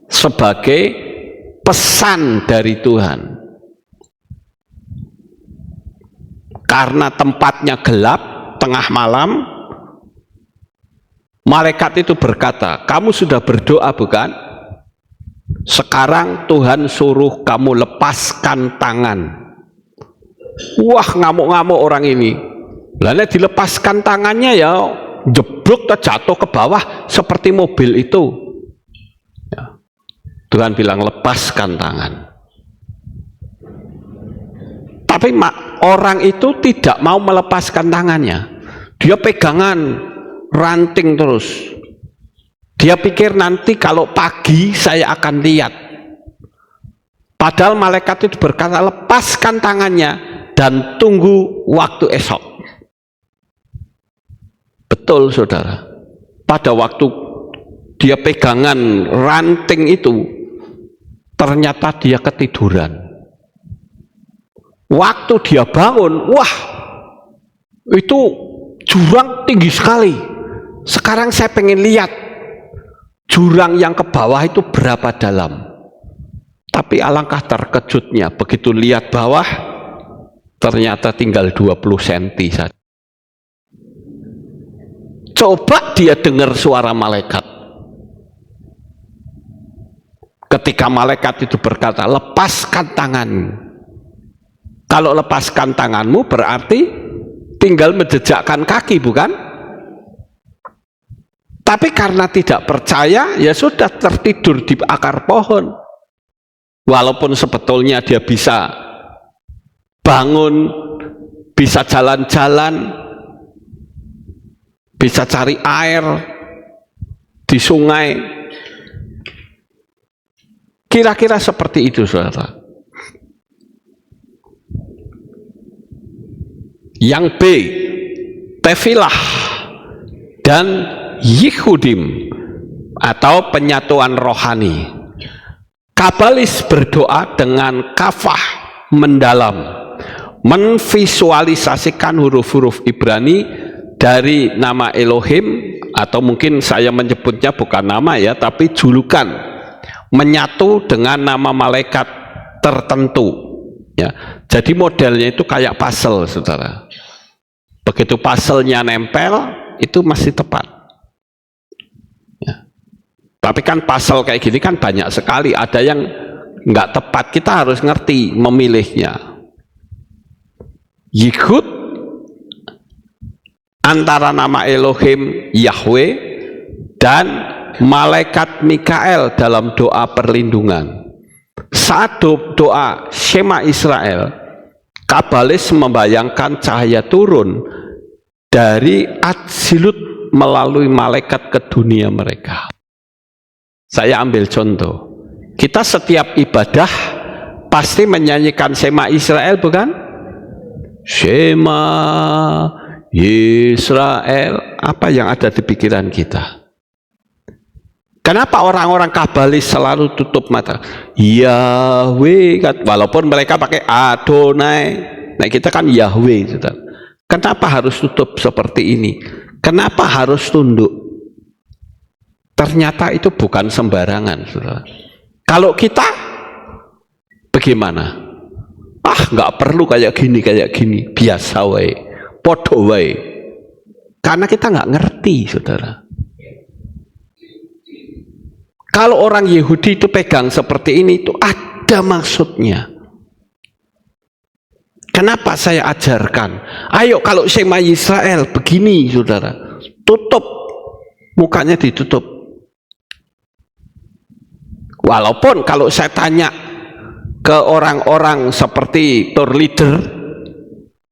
sebagai pesan dari Tuhan. Karena tempatnya gelap, tengah malam, malaikat itu berkata, kamu sudah berdoa bukan? Sekarang Tuhan suruh kamu lepaskan tangan. Wah, ngamuk-ngamuk orang ini. Lalu dilepaskan tangannya ya jeblok terjatuh ke bawah seperti mobil itu. Ya. Tuhan bilang lepaskan tangan. Tapi orang itu tidak mau melepaskan tangannya. Dia pegangan ranting terus. Dia pikir nanti kalau pagi saya akan lihat. Padahal malaikat itu berkata lepaskan tangannya dan tunggu waktu esok. Betul, saudara. Pada waktu dia pegangan ranting itu, ternyata dia ketiduran. Waktu dia bangun, wah, itu jurang tinggi sekali. Sekarang saya pengen lihat jurang yang ke bawah itu berapa dalam. Tapi alangkah terkejutnya begitu lihat bawah, ternyata tinggal 20 cm saja. Coba dia dengar suara malaikat. Ketika malaikat itu berkata, lepaskan tanganmu. Kalau lepaskan tanganmu berarti tinggal menjejakkan kaki, bukan? Tapi karena tidak percaya, ya sudah tertidur di akar pohon. Walaupun sebetulnya dia bisa bangun, bisa jalan-jalan, bisa cari air di sungai, Kira-kira seperti itu, saudara. Yang B, Tefilah dan Yihudim atau penyatuan rohani. Kabalis berdoa dengan kafah mendalam, memvisualisasikan huruf-huruf Ibrani dari nama Elohim, atau mungkin saya menyebutnya bukan nama ya, tapi julukan, menyatu dengan nama malaikat tertentu ya. Jadi modelnya itu kayak puzzle, saudara. Begitu puzzle-nya nempel, itu masih tepat ya. Tapi kan puzzle kayak gini kan banyak sekali, ada yang nggak tepat, kita harus ngerti memilihnya. Yichud antara nama Elohim Yahweh dan malaikat Mikael dalam doa perlindungan. Saat doa Shema Israel, Kabalis membayangkan cahaya turun dari Atzilut melalui malaikat ke dunia mereka. Saya ambil contoh, kita setiap ibadah pasti menyanyikan Shema Israel, bukan? Shema Israel, apa yang ada di pikiran kita? Kenapa orang-orang Kabalis selalu tutup mata? Yahweh, walaupun mereka pakai Adonai, nah kita kan Yahweh. Kenapa harus tutup seperti ini? Kenapa harus tunduk? Ternyata itu bukan sembarangan, saudara. Kalau kita bagaimana? Nggak perlu kayak gini, biasa wae, podo wae. Karena kita nggak ngerti, saudara. Kalau orang Yahudi itu pegang seperti ini, itu ada maksudnya. Kenapa saya ajarkan? Ayo kalau Shema Israel begini, saudara, tutup, mukanya ditutup. Walaupun kalau saya tanya ke orang-orang seperti tour leader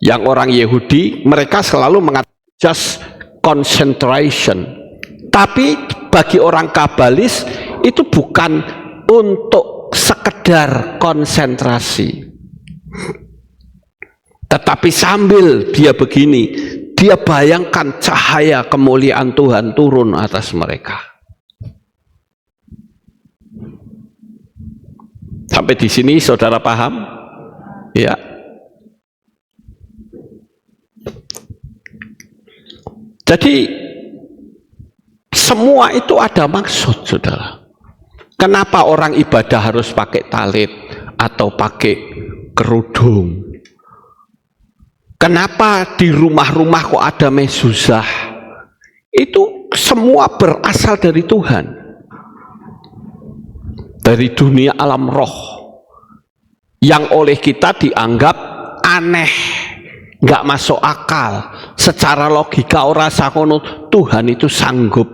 yang orang Yahudi, mereka selalu mengatakan just concentration. Tapi bagi orang Kabalis itu bukan untuk sekedar konsentrasi, tetapi sambil dia begini, dia bayangkan cahaya kemuliaan Tuhan turun atas mereka. Sampai di sini saudara paham? Ya. Jadi semua itu ada maksud, saudara. Kenapa orang ibadah harus pakai talit atau pakai kerudung? Kenapa di rumah-rumah kok ada mezuzah? Itu semua berasal dari Tuhan, dari dunia alam roh, yang oleh kita dianggap aneh, nggak masuk akal. Secara logika orang sakono, Tuhan itu sanggup.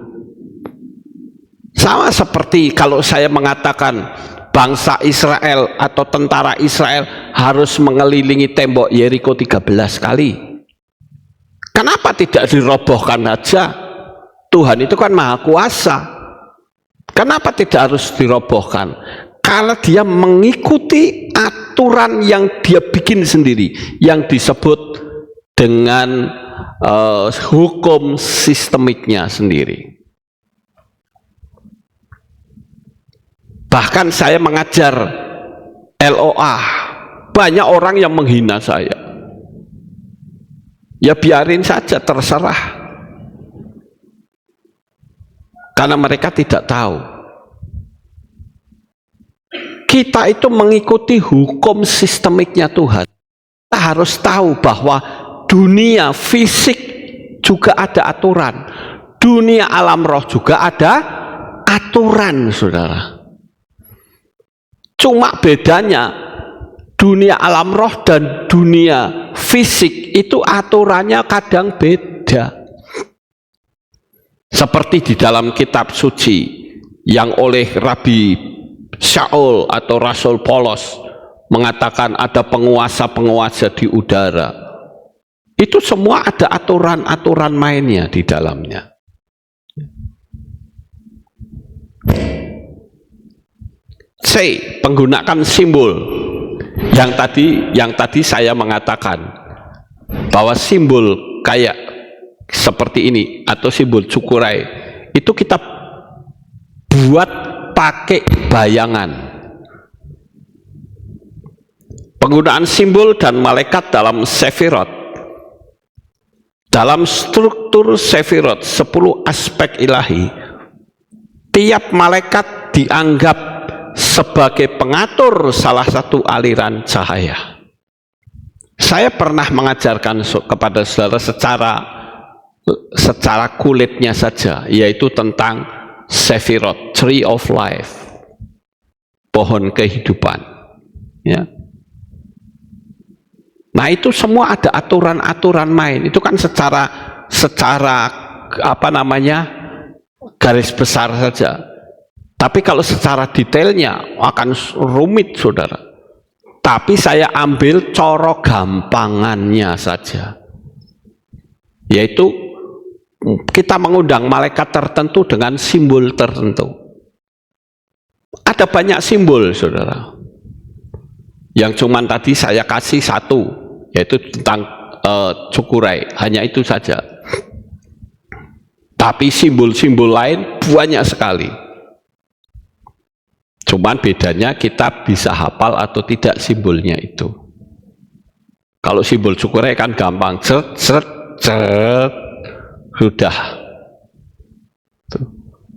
Sama seperti kalau saya mengatakan bangsa Israel atau tentara Israel harus mengelilingi tembok Yeriko 13 kali. Kenapa tidak dirobohkan aja? Tuhan itu kan maha kuasa. Kenapa tidak harus dirobohkan? Karena dia mengikuti aturan yang dia bikin sendiri, yang disebut dengan hukum sistemiknya sendiri. Bahkan saya mengajar LOA, banyak orang yang menghina saya. Ya biarin saja, terserah. Karena mereka tidak tahu. Kita itu mengikuti hukum sistemiknya Tuhan. Kita harus tahu bahwa dunia fisik juga ada aturan. Dunia alam roh juga ada aturan, saudara. Cuma bedanya dunia alam roh dan dunia fisik itu aturannya kadang beda. Seperti di dalam kitab suci yang oleh Rabi Shaul atau Rasul Polos mengatakan ada penguasa-penguasa di udara. Itu semua ada aturan-aturan mainnya di dalamnya. C. Penggunakan simbol yang tadi saya mengatakan bahwa simbol kayak seperti ini atau simbol cukurai itu kita buat pakai bayangan. Penggunaan simbol dan malaikat dalam Sefirot, dalam struktur Sefirot 10 aspek ilahi, tiap malaikat dianggap sebagai pengatur salah satu aliran cahaya. Saya pernah mengajarkan kepada saudara secara kulitnya saja, yaitu tentang Sefirot, Tree of Life, pohon kehidupan, ya. Nah itu semua ada aturan-aturan main, itu kan secara garis besar saja. Tapi kalau secara detailnya akan rumit, saudara. Tapi saya ambil coro gampangannya saja, yaitu kita mengundang malaikat tertentu dengan simbol tertentu. Ada banyak simbol, saudara, yang cuman tadi saya kasih satu, yaitu tentang cukurai, hanya itu saja. Tapi simbol-simbol lain banyak sekali. Cuman bedanya kita bisa hafal atau tidak simbolnya itu. Kalau simbol cukurai kan gampang, seret, sudah. Tuh.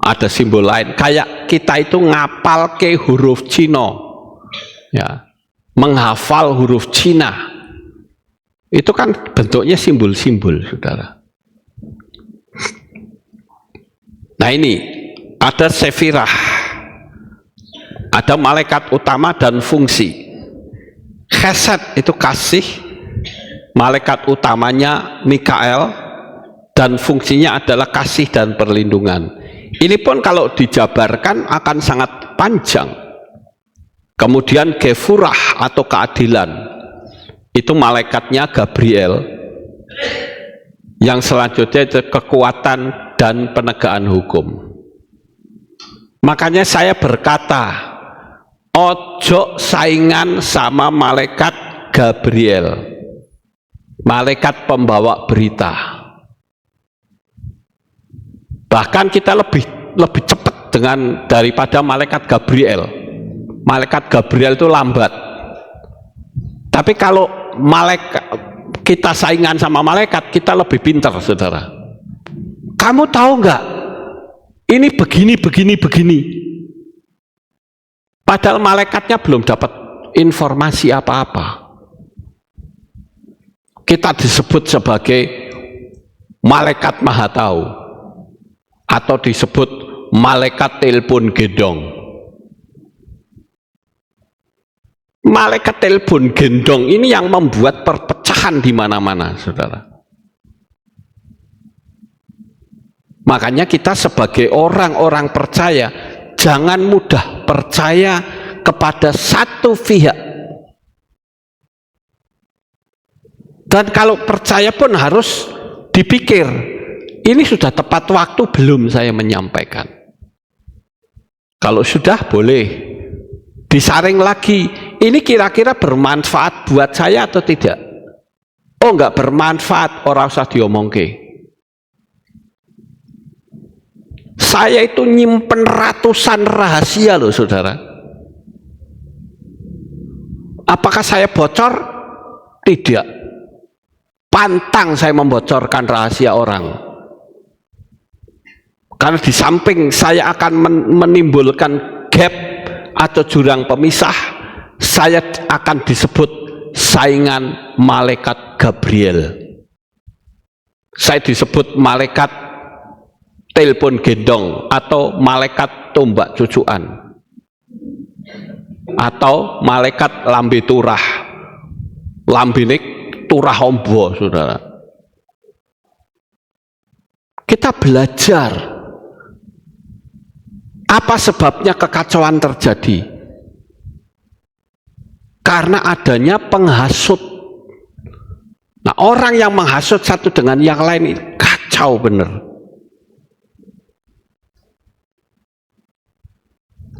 Ada simbol lain, kayak kita itu ngapal ke huruf Cina, ya, menghafal huruf Cina, itu kan bentuknya simbol-simbol, saudara. Nah ini ada sefirah, ada malaikat utama dan fungsi. Chesed itu kasih, malaikat utamanya Mikael, dan fungsinya adalah kasih dan perlindungan. Ini pun kalau dijabarkan akan sangat panjang. Kemudian Gefurah atau keadilan, itu malaikatnya Gabriel, yang selanjutnya itu kekuatan dan penegakan hukum. Makanya saya berkata, ojo saingan sama malaikat Gabriel, malaikat pembawa berita. Bahkan kita lebih cepat daripada malaikat Gabriel. Malaikat Gabriel itu lambat. Tapi kalau kita saingan sama malaikat, kita lebih pintar, saudara. Kamu tahu nggak? Ini begini. Padahal malaikatnya belum dapat informasi apa-apa. Kita disebut sebagai malaikat maha tahu, atau disebut malaikat telepon gendong. Malaikat telepon gendong ini yang membuat perpecahan di mana-mana, saudara. Makanya kita sebagai orang-orang percaya jangan mudah percaya kepada satu pihak. Dan kalau percaya pun harus dipikir, ini sudah tepat waktu belum saya menyampaikan. Kalau sudah, boleh disaring lagi. Ini kira-kira bermanfaat buat saya atau tidak? Oh, enggak bermanfaat, orang usah diomongke. Saya itu nyimpen ratusan rahasia loh, saudara. Apakah saya bocor? Tidak. Pantang saya membocorkan rahasia orang. Karena di samping saya akan menimbulkan gap atau jurang pemisah, saya akan disebut saingan malaikat Gabriel. Saya disebut malaikat telepon gendong atau malaikat tombak cucuan atau malaikat lambe turah, lambinik turah ombo, saudara. Kita belajar apa sebabnya kekacauan terjadi. Karena adanya penghasut. Nah, orang yang menghasut satu dengan yang lain kacau bener.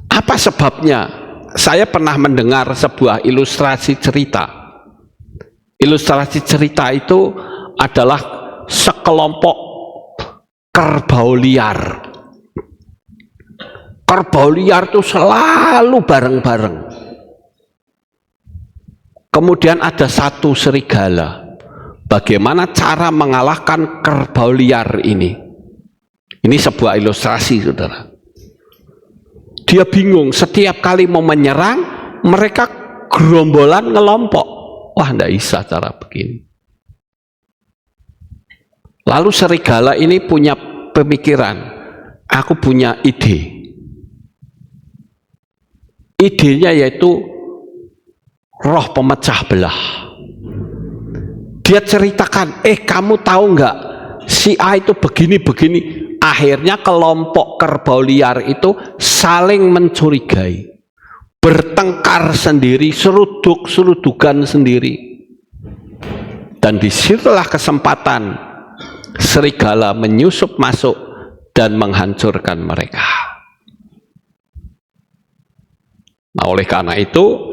Apa sebabnya? saya pernah mendengar sebuah ilustrasi cerita. Ilustrasi cerita itu adalah sekelompok kerbau liar. Kerbau liar itu selalu bareng-bareng. Kemudian ada satu serigala. Bagaimana cara mengalahkan kerbau liar ini? Ini sebuah ilustrasi, saudara. Dia bingung, setiap kali mau menyerang, mereka gerombolan ngelompok. Wah, enggak bisa cara begini. Lalu serigala ini punya pemikiran, aku punya ide. Idenya yaitu roh pemecah belah. Dia ceritakan, kamu tahu nggak, si A itu begini-begini. Akhirnya kelompok kerbau liar itu saling mencurigai, bertengkar sendiri, seruduk-serudukan sendiri. Dan disitulah kesempatan serigala menyusup masuk dan menghancurkan mereka. Nah, oleh karena itu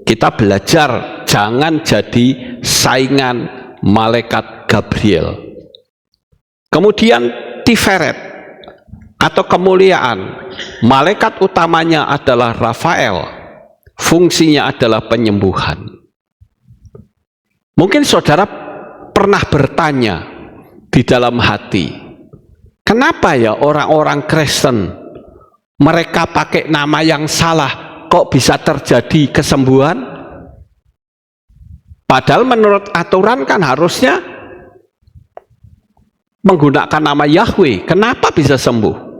kita belajar jangan jadi saingan malaikat Gabriel. Kemudian Tiferet atau kemuliaan, malaikat utamanya adalah Rafael, fungsinya adalah penyembuhan. Mungkin saudara pernah bertanya di dalam hati, kenapa ya orang-orang Kristen mereka pakai nama yang salah, kok bisa terjadi kesembuhan? Padahal menurut aturan kan harusnya menggunakan nama Yahweh. Kenapa bisa sembuh?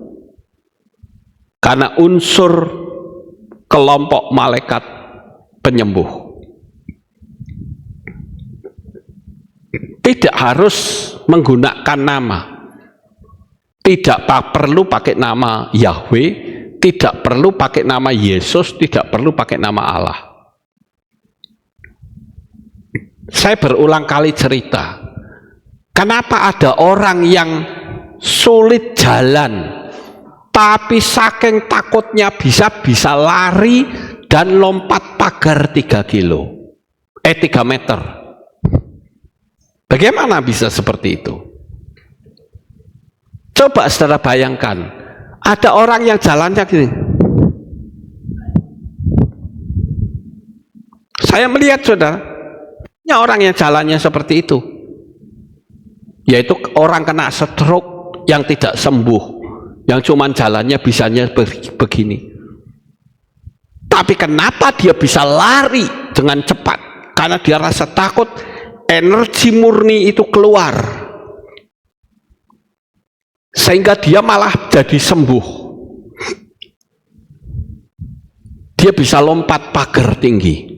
Karena unsur kelompok malaikat penyembuh. Tidak harus menggunakan nama. Tidak perlu pakai nama Yahweh, tidak perlu pakai nama Yesus, tidak perlu pakai nama Allah. Saya berulang kali cerita, kenapa ada orang yang sulit jalan, tapi saking takutnya bisa lari dan lompat pagar 3 meter. Bagaimana bisa seperti itu? Coba saudara bayangkan, ada orang yang jalannya gini. Saya melihat saudara, orang yang jalannya seperti itu, yaitu orang kena stroke yang tidak sembuh, yang cuman jalannya bisanya begini. Tapi kenapa dia bisa lari dengan cepat? Karena dia rasa takut, energi murni itu keluar, sehingga dia malah jadi sembuh. Dia bisa lompat pagar tinggi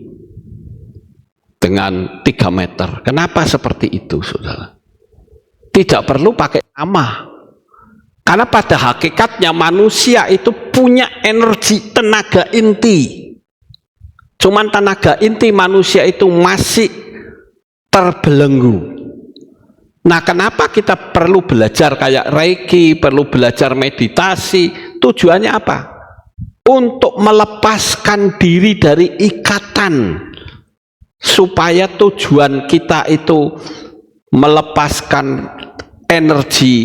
dengan 3 meter. Kenapa seperti itu, saudara? Tidak perlu pakai nama, karena pada hakikatnya manusia itu punya energi tenaga inti. Cuman tenaga inti manusia itu masih terbelenggu. Nah, kenapa kita perlu belajar kayak Reiki, perlu belajar meditasi? Tujuannya apa? Untuk melepaskan diri dari ikatan, supaya tujuan kita itu melepaskan energi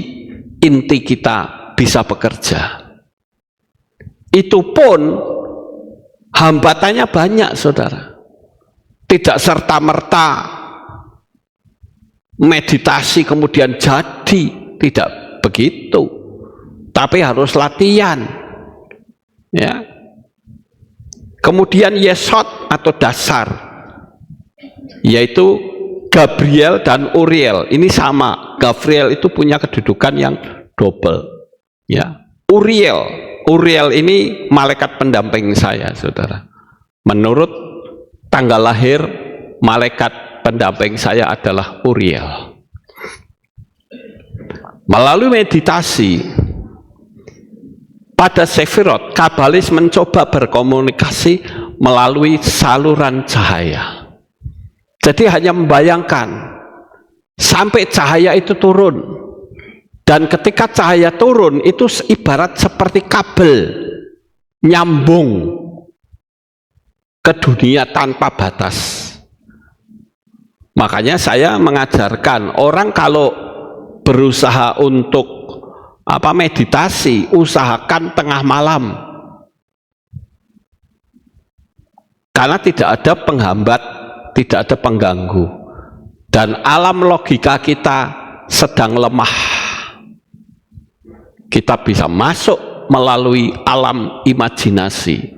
inti kita bisa bekerja. Itu pun hambatannya banyak, saudara. Tidak serta-merta meditasi kemudian jadi, tidak begitu. Tapi harus latihan, ya. Kemudian yesod atau dasar, yaitu Gabriel dan Uriel. Ini sama, Gabriel itu punya kedudukan yang double, ya. Uriel ini malaikat pendamping saya, saudara. Menurut tanggal lahir, malaikat pendamping saya adalah Uriel. Melalui meditasi pada Sefirot, Kabalis mencoba berkomunikasi melalui saluran cahaya. Jadi hanya membayangkan sampai cahaya itu turun, dan ketika cahaya turun itu ibarat seperti kabel nyambung ke dunia tanpa batas. Makanya saya mengajarkan orang kalau berusaha untuk meditasi, usahakan tengah malam, karena tidak ada penghambat, tidak ada pengganggu, dan alam logika kita sedang lemah. Kita bisa masuk melalui alam imajinasi.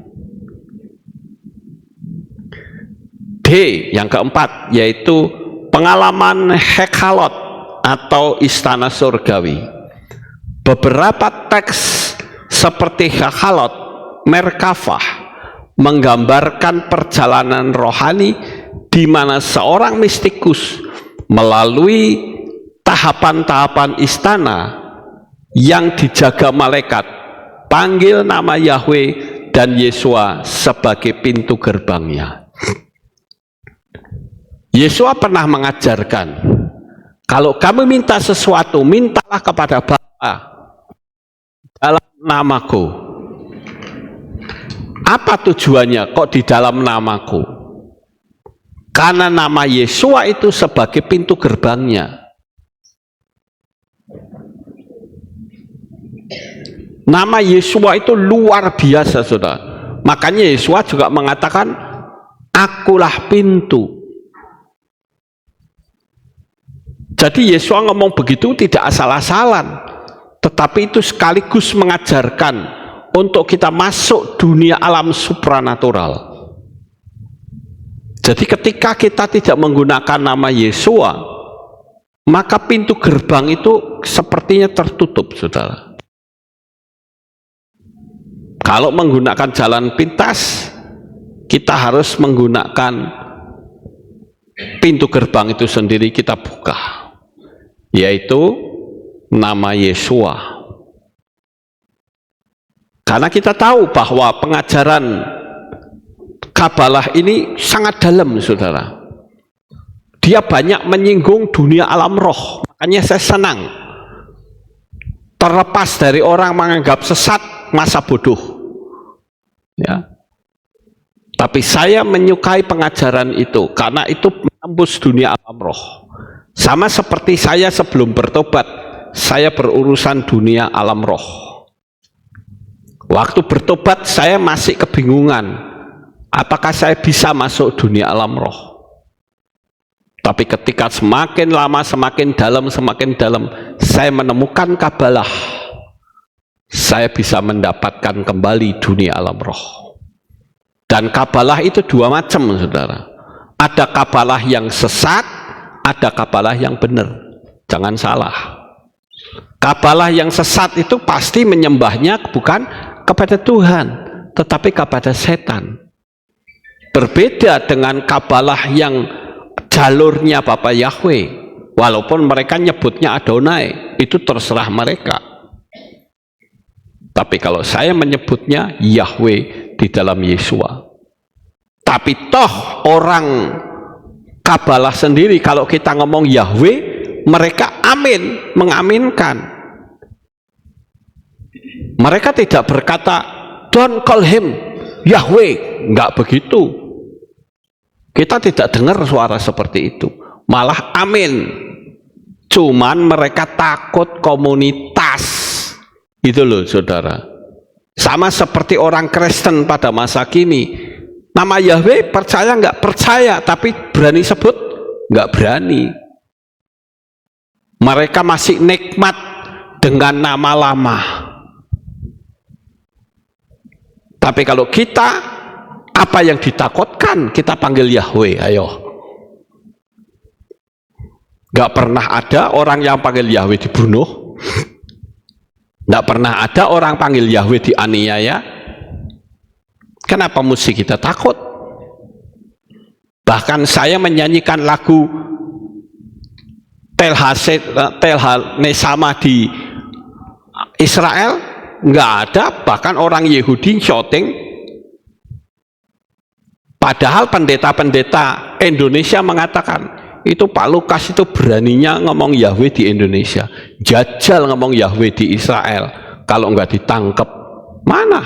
D, yang keempat, yaitu pengalaman hekhalot atau istana surgawi. Beberapa teks seperti hekhalot, Merkafah menggambarkan perjalanan rohani di mana seorang mistikus melalui tahapan-tahapan istana yang dijaga malaikat, panggil nama Yahweh dan Yesua sebagai pintu gerbangnya. Yesua pernah mengajarkan, kalau kamu minta sesuatu, mintalah kepada Bapa dalam namaku. Apa tujuannya kok di dalam namaku? Karena nama Yesua itu sebagai pintu gerbangnya. Nama Yesua itu luar biasa, saudara. Makanya Yesua juga mengatakan, akulah pintu. Jadi Yesua ngomong begitu tidak asal-asalan, tetapi itu sekaligus mengajarkan untuk kita masuk dunia alam supranatural. Jadi ketika kita tidak menggunakan nama Yesua, maka pintu gerbang itu sepertinya tertutup, saudara. Kalau menggunakan jalan pintas, kita harus menggunakan pintu gerbang itu sendiri, kita buka, yaitu nama Yesua. Karena kita tahu bahwa pengajaran Kabalah ini sangat dalam, saudara. Dia banyak menyinggung dunia alam roh. Makanya saya senang, terlepas dari orang menganggap sesat, masa bodoh, ya. Tapi saya menyukai pengajaran itu karena itu menembus dunia alam roh. Sama seperti saya sebelum bertobat, saya berurusan dunia alam roh. Waktu bertobat saya masih kebingungan, apakah saya bisa masuk dunia alam roh. Tapi ketika semakin lama, semakin dalam, saya menemukan Kabalah, saya bisa mendapatkan kembali dunia alam roh. Dan Kabalah itu dua macam, saudara. Ada Kabalah yang sesat, ada Kabalah yang benar. Jangan salah. Kabalah yang sesat itu pasti menyembahnya bukan kepada Tuhan, tetapi kepada setan. Berbeda dengan Kabalah yang jalurnya Bapak Yahweh, walaupun mereka nyebutnya Adonai, itu terserah mereka. Tapi kalau saya menyebutnya Yahweh di dalam Yesua. Tapi toh orang Kabalah sendiri kalau kita ngomong Yahweh, mereka amin, mengaminkan. Mereka tidak berkata don't call him Yahweh, enggak begitu. Kita tidak dengar suara seperti itu, malah amin. Cuman mereka takut komunitas, itu loh, saudara. Sama seperti orang Kristen pada masa kini, nama Yahweh percaya nggak percaya, tapi berani sebut nggak berani. Mereka masih nikmat dengan nama lama. Tapi kalau kita, apa yang ditakutkan, kita panggil Yahweh, ayo. Nggak pernah ada orang yang panggil Yahweh dibunuh. Nggak pernah ada orang panggil Yahweh dianiaya. Kenapa mesti kita takut? Bahkan saya menyanyikan lagu Tel Nesama di Israel, nggak ada, bahkan orang Yahudi syuting. Padahal pendeta-pendeta Indonesia mengatakan, itu Pak Lukas itu beraninya ngomong Yahweh di Indonesia, jajal ngomong Yahweh di Israel, kalau nggak ditangkap mana?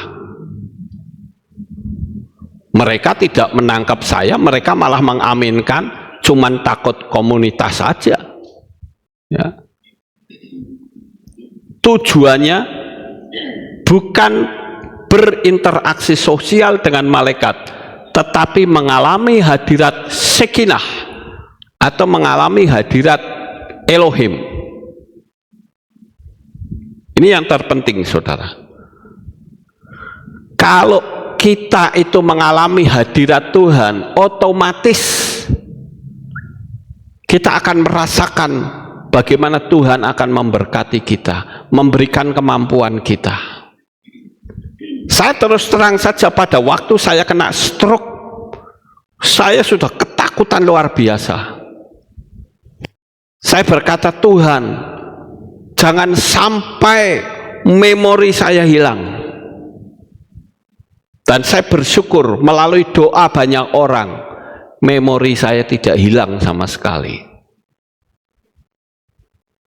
Mereka tidak menangkap saya, mereka malah mengaminkan, cuman takut komunitas saja. Ya. Tujuannya bukan berinteraksi sosial dengan malaikat, tetapi mengalami hadirat sekinah atau mengalami hadirat Elohim. Ini yang terpenting, saudara. Kalau kita itu mengalami hadirat Tuhan, otomatis kita akan merasakan bagaimana Tuhan akan memberkati kita, memberikan kemampuan kita. Saya terus terang saja, pada waktu saya kena stroke, saya sudah ketakutan luar biasa. Saya berkata, Tuhan, jangan sampai memori saya hilang. Dan saya bersyukur melalui doa banyak orang, memori saya tidak hilang sama sekali.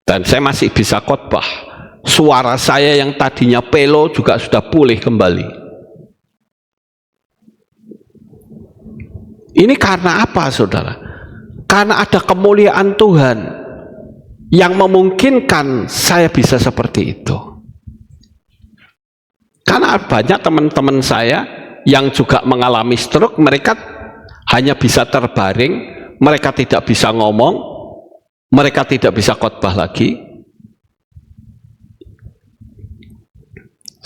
Dan saya masih bisa khotbah. Suara saya yang tadinya pelo juga sudah pulih kembali. Ini karena apa, saudara? Karena ada kemuliaan Tuhan yang memungkinkan saya bisa seperti itu. Karena banyak teman-teman saya yang juga mengalami stroke, mereka hanya bisa terbaring, mereka tidak bisa ngomong, mereka tidak bisa khotbah lagi.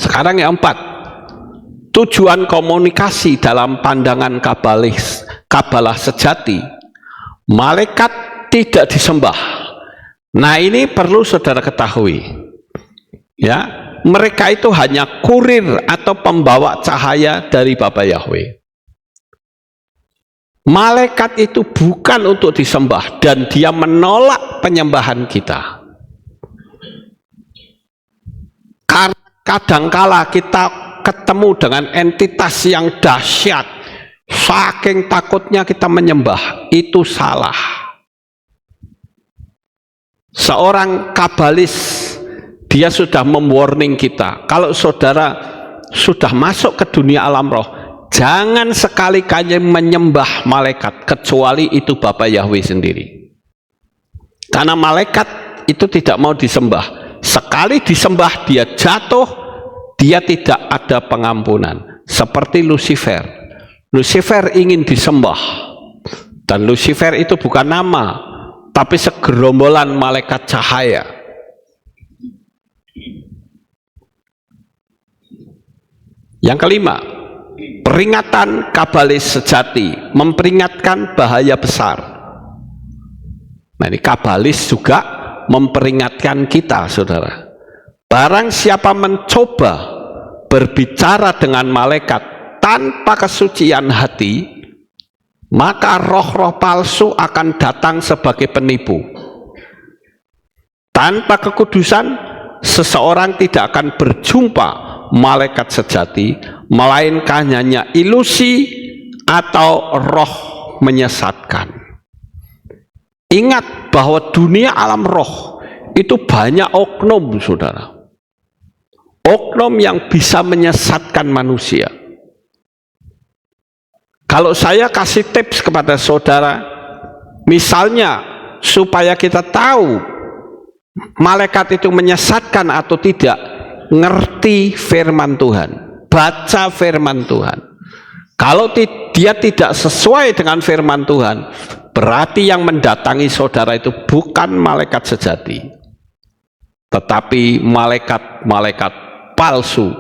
Sekarang yang 4, tujuan komunikasi dalam pandangan Kabalah sejati, malaikat tidak disembah. Nah, ini perlu saudara ketahui, ya, mereka itu hanya kurir atau pembawa cahaya dari Bapa Yahweh. Malaikat itu bukan untuk disembah, dan dia menolak penyembahan kita. Karena kadangkala kita ketemu dengan entitas yang dahsyat, saking takutnya kita menyembah, itu salah. Seorang kabalis, dia sudah mewarning kita, kalau saudara sudah masuk ke dunia alam roh, jangan sekali-kali menyembah malaikat, kecuali itu Bapa Yahweh sendiri. Karena malaikat itu tidak mau disembah. Sekali disembah dia jatuh, dia tidak ada pengampunan. Seperti Lucifer. Lucifer ingin disembah, dan Lucifer itu bukan nama, tapi segerombolan malaikat cahaya. Yang kelima, peringatan kabalis sejati memperingatkan bahaya besar. Nah, ini kabalis juga memperingatkan kita, saudara. Barang siapa mencoba berbicara dengan malaikat tanpa kesucian hati, maka roh-roh palsu akan datang sebagai penipu. Tanpa kekudusan, seseorang tidak akan berjumpa malaikat sejati, melainkan hanya ilusi atau roh menyesatkan. Ingat bahwa dunia alam roh itu banyak oknum, saudara. Oknum yang bisa menyesatkan manusia. Kalau saya kasih tips kepada saudara, misalnya supaya kita tahu malaikat itu menyesatkan atau tidak, ngerti firman Tuhan, baca firman Tuhan. Kalau dia tidak sesuai dengan firman Tuhan, berarti yang mendatangi saudara itu bukan malaikat sejati, tetapi malaikat-malaikat palsu,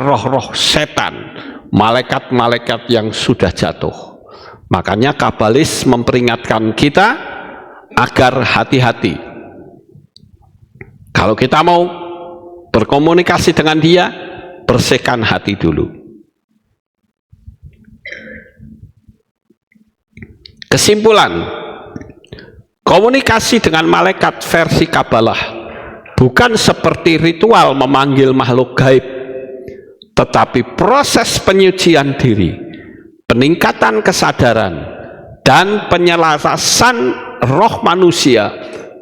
roh-roh setan, malaikat-malaikat yang sudah jatuh. Makanya kabalis memperingatkan kita agar hati-hati. Kalau kita mau berkomunikasi dengan dia, bersihkan hati dulu. Kesimpulan, komunikasi dengan malaikat versi Kabalah bukan seperti ritual memanggil makhluk gaib, tetapi proses penyucian diri, peningkatan kesadaran, dan penyelarasan roh manusia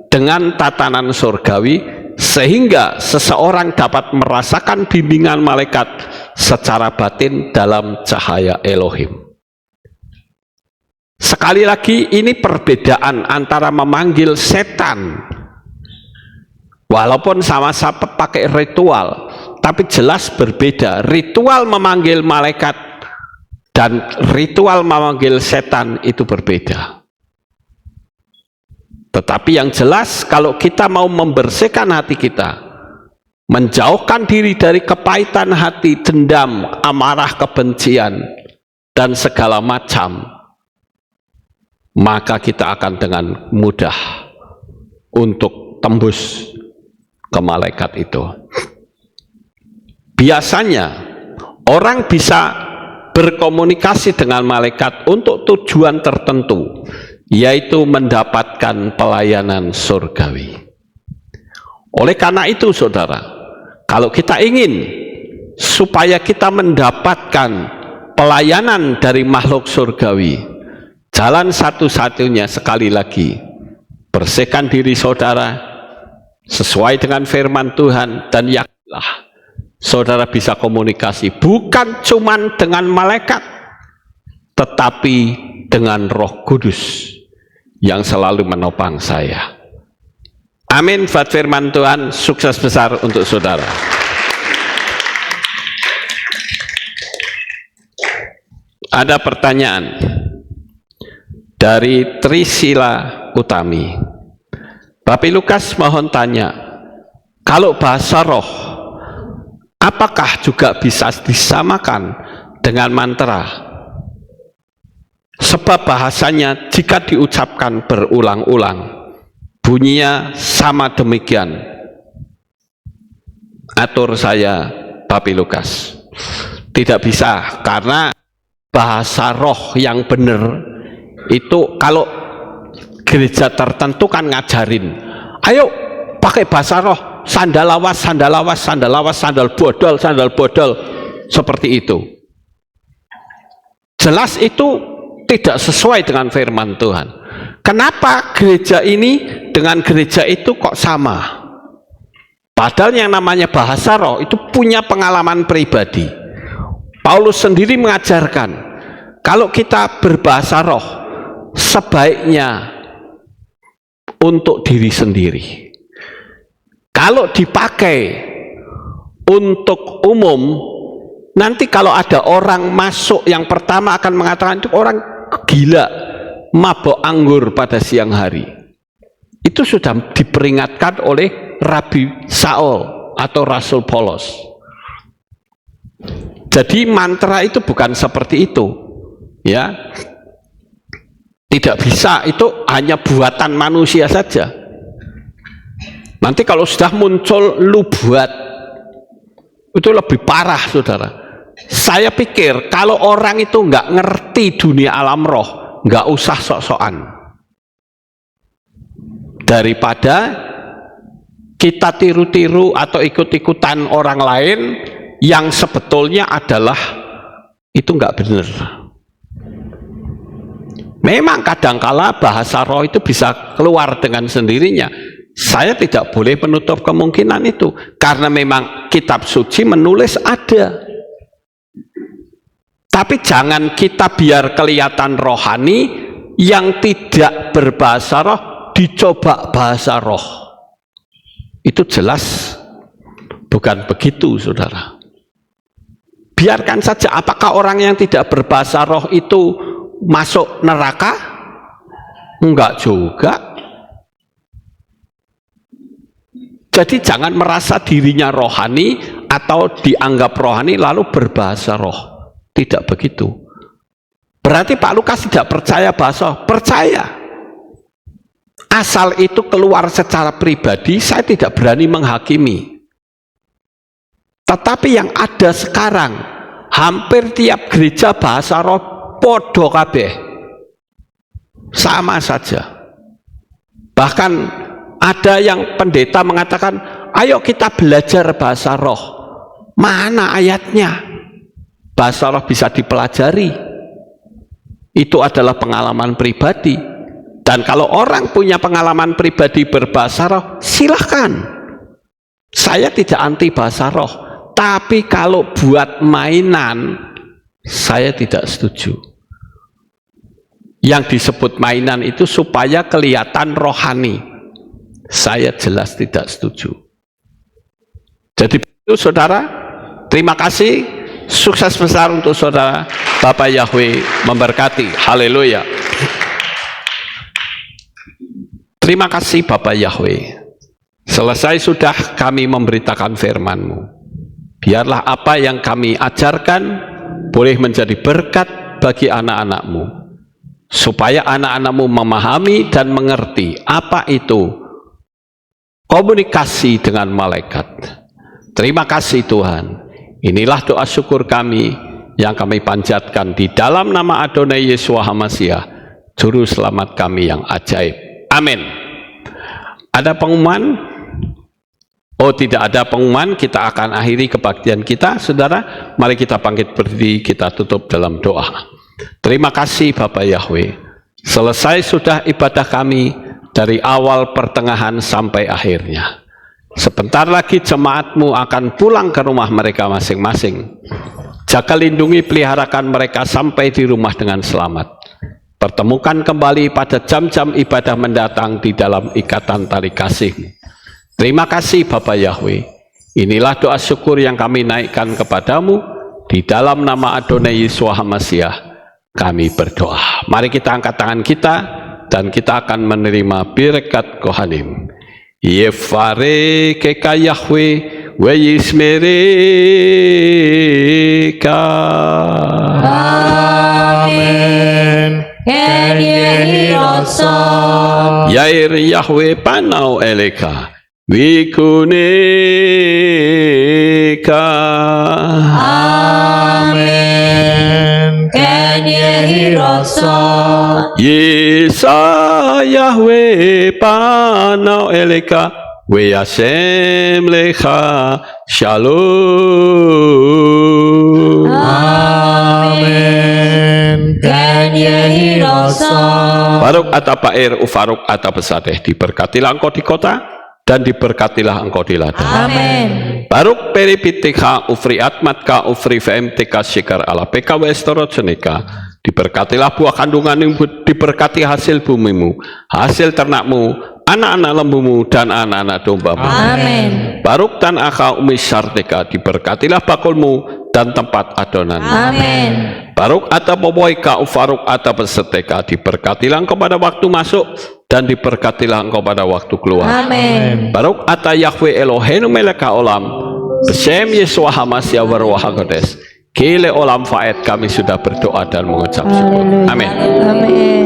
dengan tatanan surgawi, sehingga seseorang dapat merasakan bimbingan malaikat secara batin dalam cahaya Elohim. Sekali lagi, ini perbedaan antara memanggil setan, walaupun sama-sama pakai ritual, tapi jelas berbeda. Ritual memanggil malaikat dan ritual memanggil setan itu berbeda. Tetapi yang jelas, kalau kita mau membersihkan hati kita, menjauhkan diri dari kepahitan hati, dendam, amarah, kebencian, dan segala macam, maka kita akan dengan mudah untuk tembus ke malaikat itu. Biasanya orang bisa berkomunikasi dengan malaikat untuk tujuan tertentu, yaitu mendapatkan pelayanan surgawi. Oleh karena itu, saudara, kalau kita ingin supaya kita mendapatkan pelayanan dari makhluk surgawi, jalan satu-satunya sekali lagi, bersihkan diri saudara sesuai dengan firman Tuhan, dan yakinlah saudara bisa komunikasi bukan cuman dengan malaikat, tetapi dengan Roh Kudus yang selalu menopang saya. Amin. Buat firman Tuhan, sukses besar untuk saudara. Ada pertanyaan dari Trisila Utami. Bapak Lukas mohon tanya, kalau bahasa roh apakah juga bisa disamakan dengan mantra? Sebab bahasanya jika diucapkan berulang-ulang, bunyinya sama demikian. Atur saya Bapak Lukas. Tidak bisa, karena bahasa roh yang benar itu kalau gereja tertentu kan ngajarin, ayo pakai bahasa roh, sandal lawas, sandal lawas, sandal lawas, sandal bodol, seperti itu. Jelas itu tidak sesuai dengan firman Tuhan. Kenapa gereja ini dengan gereja itu kok sama? Padahal yang namanya bahasa roh itu punya pengalaman pribadi. Paulus sendiri mengajarkan, kalau kita berbahasa roh, sebaiknya untuk diri sendiri. Kalau dipakai untuk umum, nanti kalau ada orang masuk, yang pertama akan mengatakan itu orang gila, mabok anggur pada siang hari. Itu sudah diperingatkan oleh Rabi Saul atau Rasul Paulus. Jadi mantra itu bukan seperti itu, ya. Tidak bisa, itu hanya buatan manusia saja. Nanti kalau sudah muncul lubuat, itu lebih parah, saudara. Saya pikir kalau orang itu nggak ngerti dunia alam roh, nggak usah sok-sokan. Daripada kita tiru-tiru atau ikut-ikutan orang lain yang sebetulnya adalah itu nggak benar. Memang kadangkala bahasa roh itu bisa keluar dengan sendirinya. Saya tidak boleh menutup kemungkinan itu, karena memang kitab suci menulis ada. Tapi jangan kita biar kelihatan rohani, yang tidak berbahasa roh dicoba bahasa roh. Itu jelas bukan begitu, saudara. Biarkan saja. Apakah orang yang tidak berbahasa roh itu masuk neraka? Enggak juga. Jadi jangan merasa dirinya rohani atau dianggap rohani lalu berbahasa roh. Tidak begitu. Berarti Pak Lukas tidak percaya bahasa roh. Percaya. Asal itu keluar secara pribadi, saya tidak berani menghakimi. Tetapi yang ada sekarang, hampir tiap gereja bahasa roh podo kabeh, sama saja. Bahkan ada yang pendeta mengatakan, ayo kita belajar bahasa roh. Mana ayatnya? Bahasa roh bisa dipelajari. Itu adalah pengalaman pribadi. Dan kalau orang punya pengalaman pribadi berbahasa roh, silahkan. Saya tidak anti bahasa roh, Tapi kalau buat mainan, saya tidak setuju. Yang disebut mainan itu supaya kelihatan rohani. Saya jelas tidak setuju. Jadi itu saudara, terima kasih. Sukses besar untuk saudara. Bapak Yahweh memberkati. Haleluya. Terima kasih Bapak Yahweh. Selesai sudah kami memberitakan firman-Mu. Biarlah apa yang kami ajarkan boleh menjadi berkat bagi anak-anak-Mu, supaya anak-anak-Mu memahami dan mengerti apa itu komunikasi dengan malaikat. Terima kasih Tuhan. Inilah doa syukur kami yang kami panjatkan di dalam nama Adonai Yeshua HaMashiach, Juru Selamat kami yang ajaib. Amin. Ada pengumuman? Oh, tidak ada pengumuman, kita akan akhiri kebaktian kita, saudara. Mari kita bangkit berdiri, kita tutup dalam doa. Terima kasih Bapak Yahweh. Selesai sudah ibadah kami dari awal, pertengahan, sampai akhirnya. Sebentar lagi jemaat-Mu akan pulang ke rumah mereka masing-masing. Jaga lindungi peliharakan mereka sampai di rumah dengan selamat. Pertemukan kembali pada jam-jam ibadah mendatang di dalam ikatan tali kasih-Mu. Terima kasih Bapak Yahweh. Inilah doa syukur yang kami naikkan kepadamu. Di dalam nama Adonai Yeshua HaMashiach kami berdoa. Mari kita angkat tangan kita dan kita akan menerima berkat Kohanim. Yefare keka Yahweh wa yismereka. Amen. Ken yehi rasa. Yair Yahweh panau eleka. Wikuneka. Amen. Ken yehi rasa. Yesa Yahweh panau eleka. We Hashem lecha shalom. Amen. Ken yehi rasa. Baruk atapair ufaruk atapesateh, diberkatilah engkau di kota dan diberkatilah engkau di ladang. Amen. Baruk peripitika ufri atmatka ufri vmtk shikar ala pkw estorojeneka, diberkatilah buah kandunganmu, diberkati hasil bumimu, hasil ternakmu, anak-anak lembumu dan anak-anak dombamu. Amen. Baruk tan aka umi sarteka, diberkatilah bakulmu dan tempat adonanmu. Amen. Baruk atapoboika ufaruk atapeseteka, diberkatilah engkau pada waktu masuk dan diberkatilah engkau pada waktu keluar. Amen. Baruk ata Yahweh Eloheinu meleka olam, Besem Yeshua HaMashiach Waruach HaKodes. Kile olam faed, kami sudah berdoa dan mengucap syukur. Amin. Amin.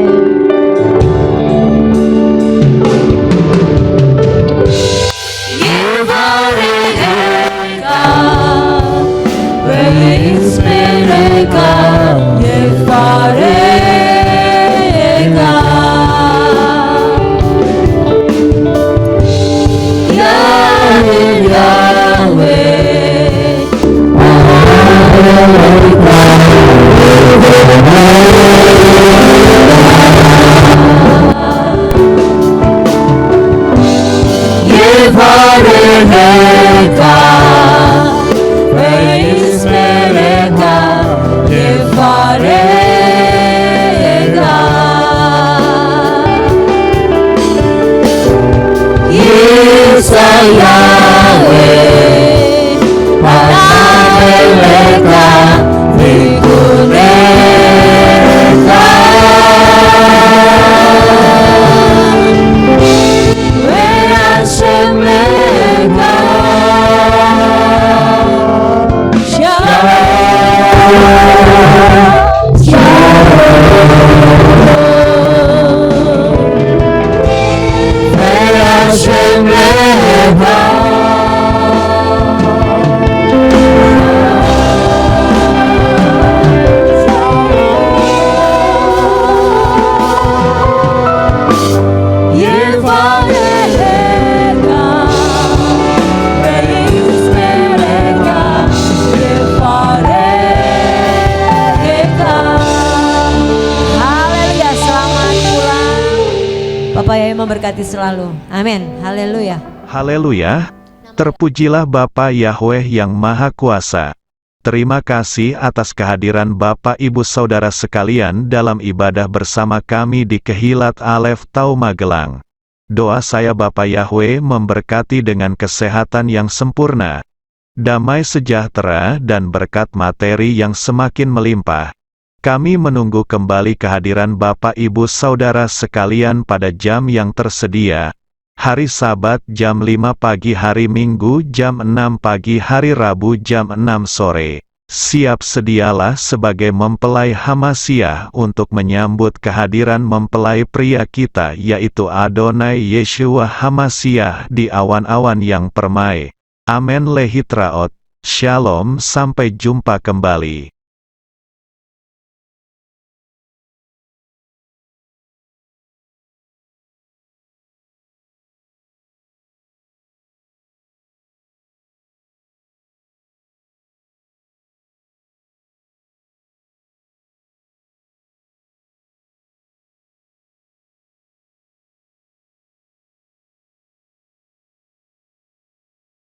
Bapak Yahweh memberkati selalu. Amin. Haleluya. Haleluya. Terpujilah Bapa Yahweh yang Maha Kuasa. Terima kasih atas kehadiran Bapak Ibu Saudara sekalian dalam ibadah bersama kami di Kehilat Alef Tau Magelang. Doa saya Bapa Yahweh memberkati dengan kesehatan yang sempurna, damai sejahtera dan berkat materi yang semakin melimpah. Kami menunggu kembali kehadiran Bapak Ibu Saudara sekalian pada jam yang tersedia. Hari Sabat jam 5 pagi, hari Minggu jam 6 pagi, hari Rabu jam 6 sore. Siap sedialah sebagai mempelai Hamasiah untuk menyambut kehadiran mempelai pria kita yaitu Adonai Yeshua Hamasiah di awan-awan yang permai. Amen lehitraot. Shalom, sampai jumpa kembali.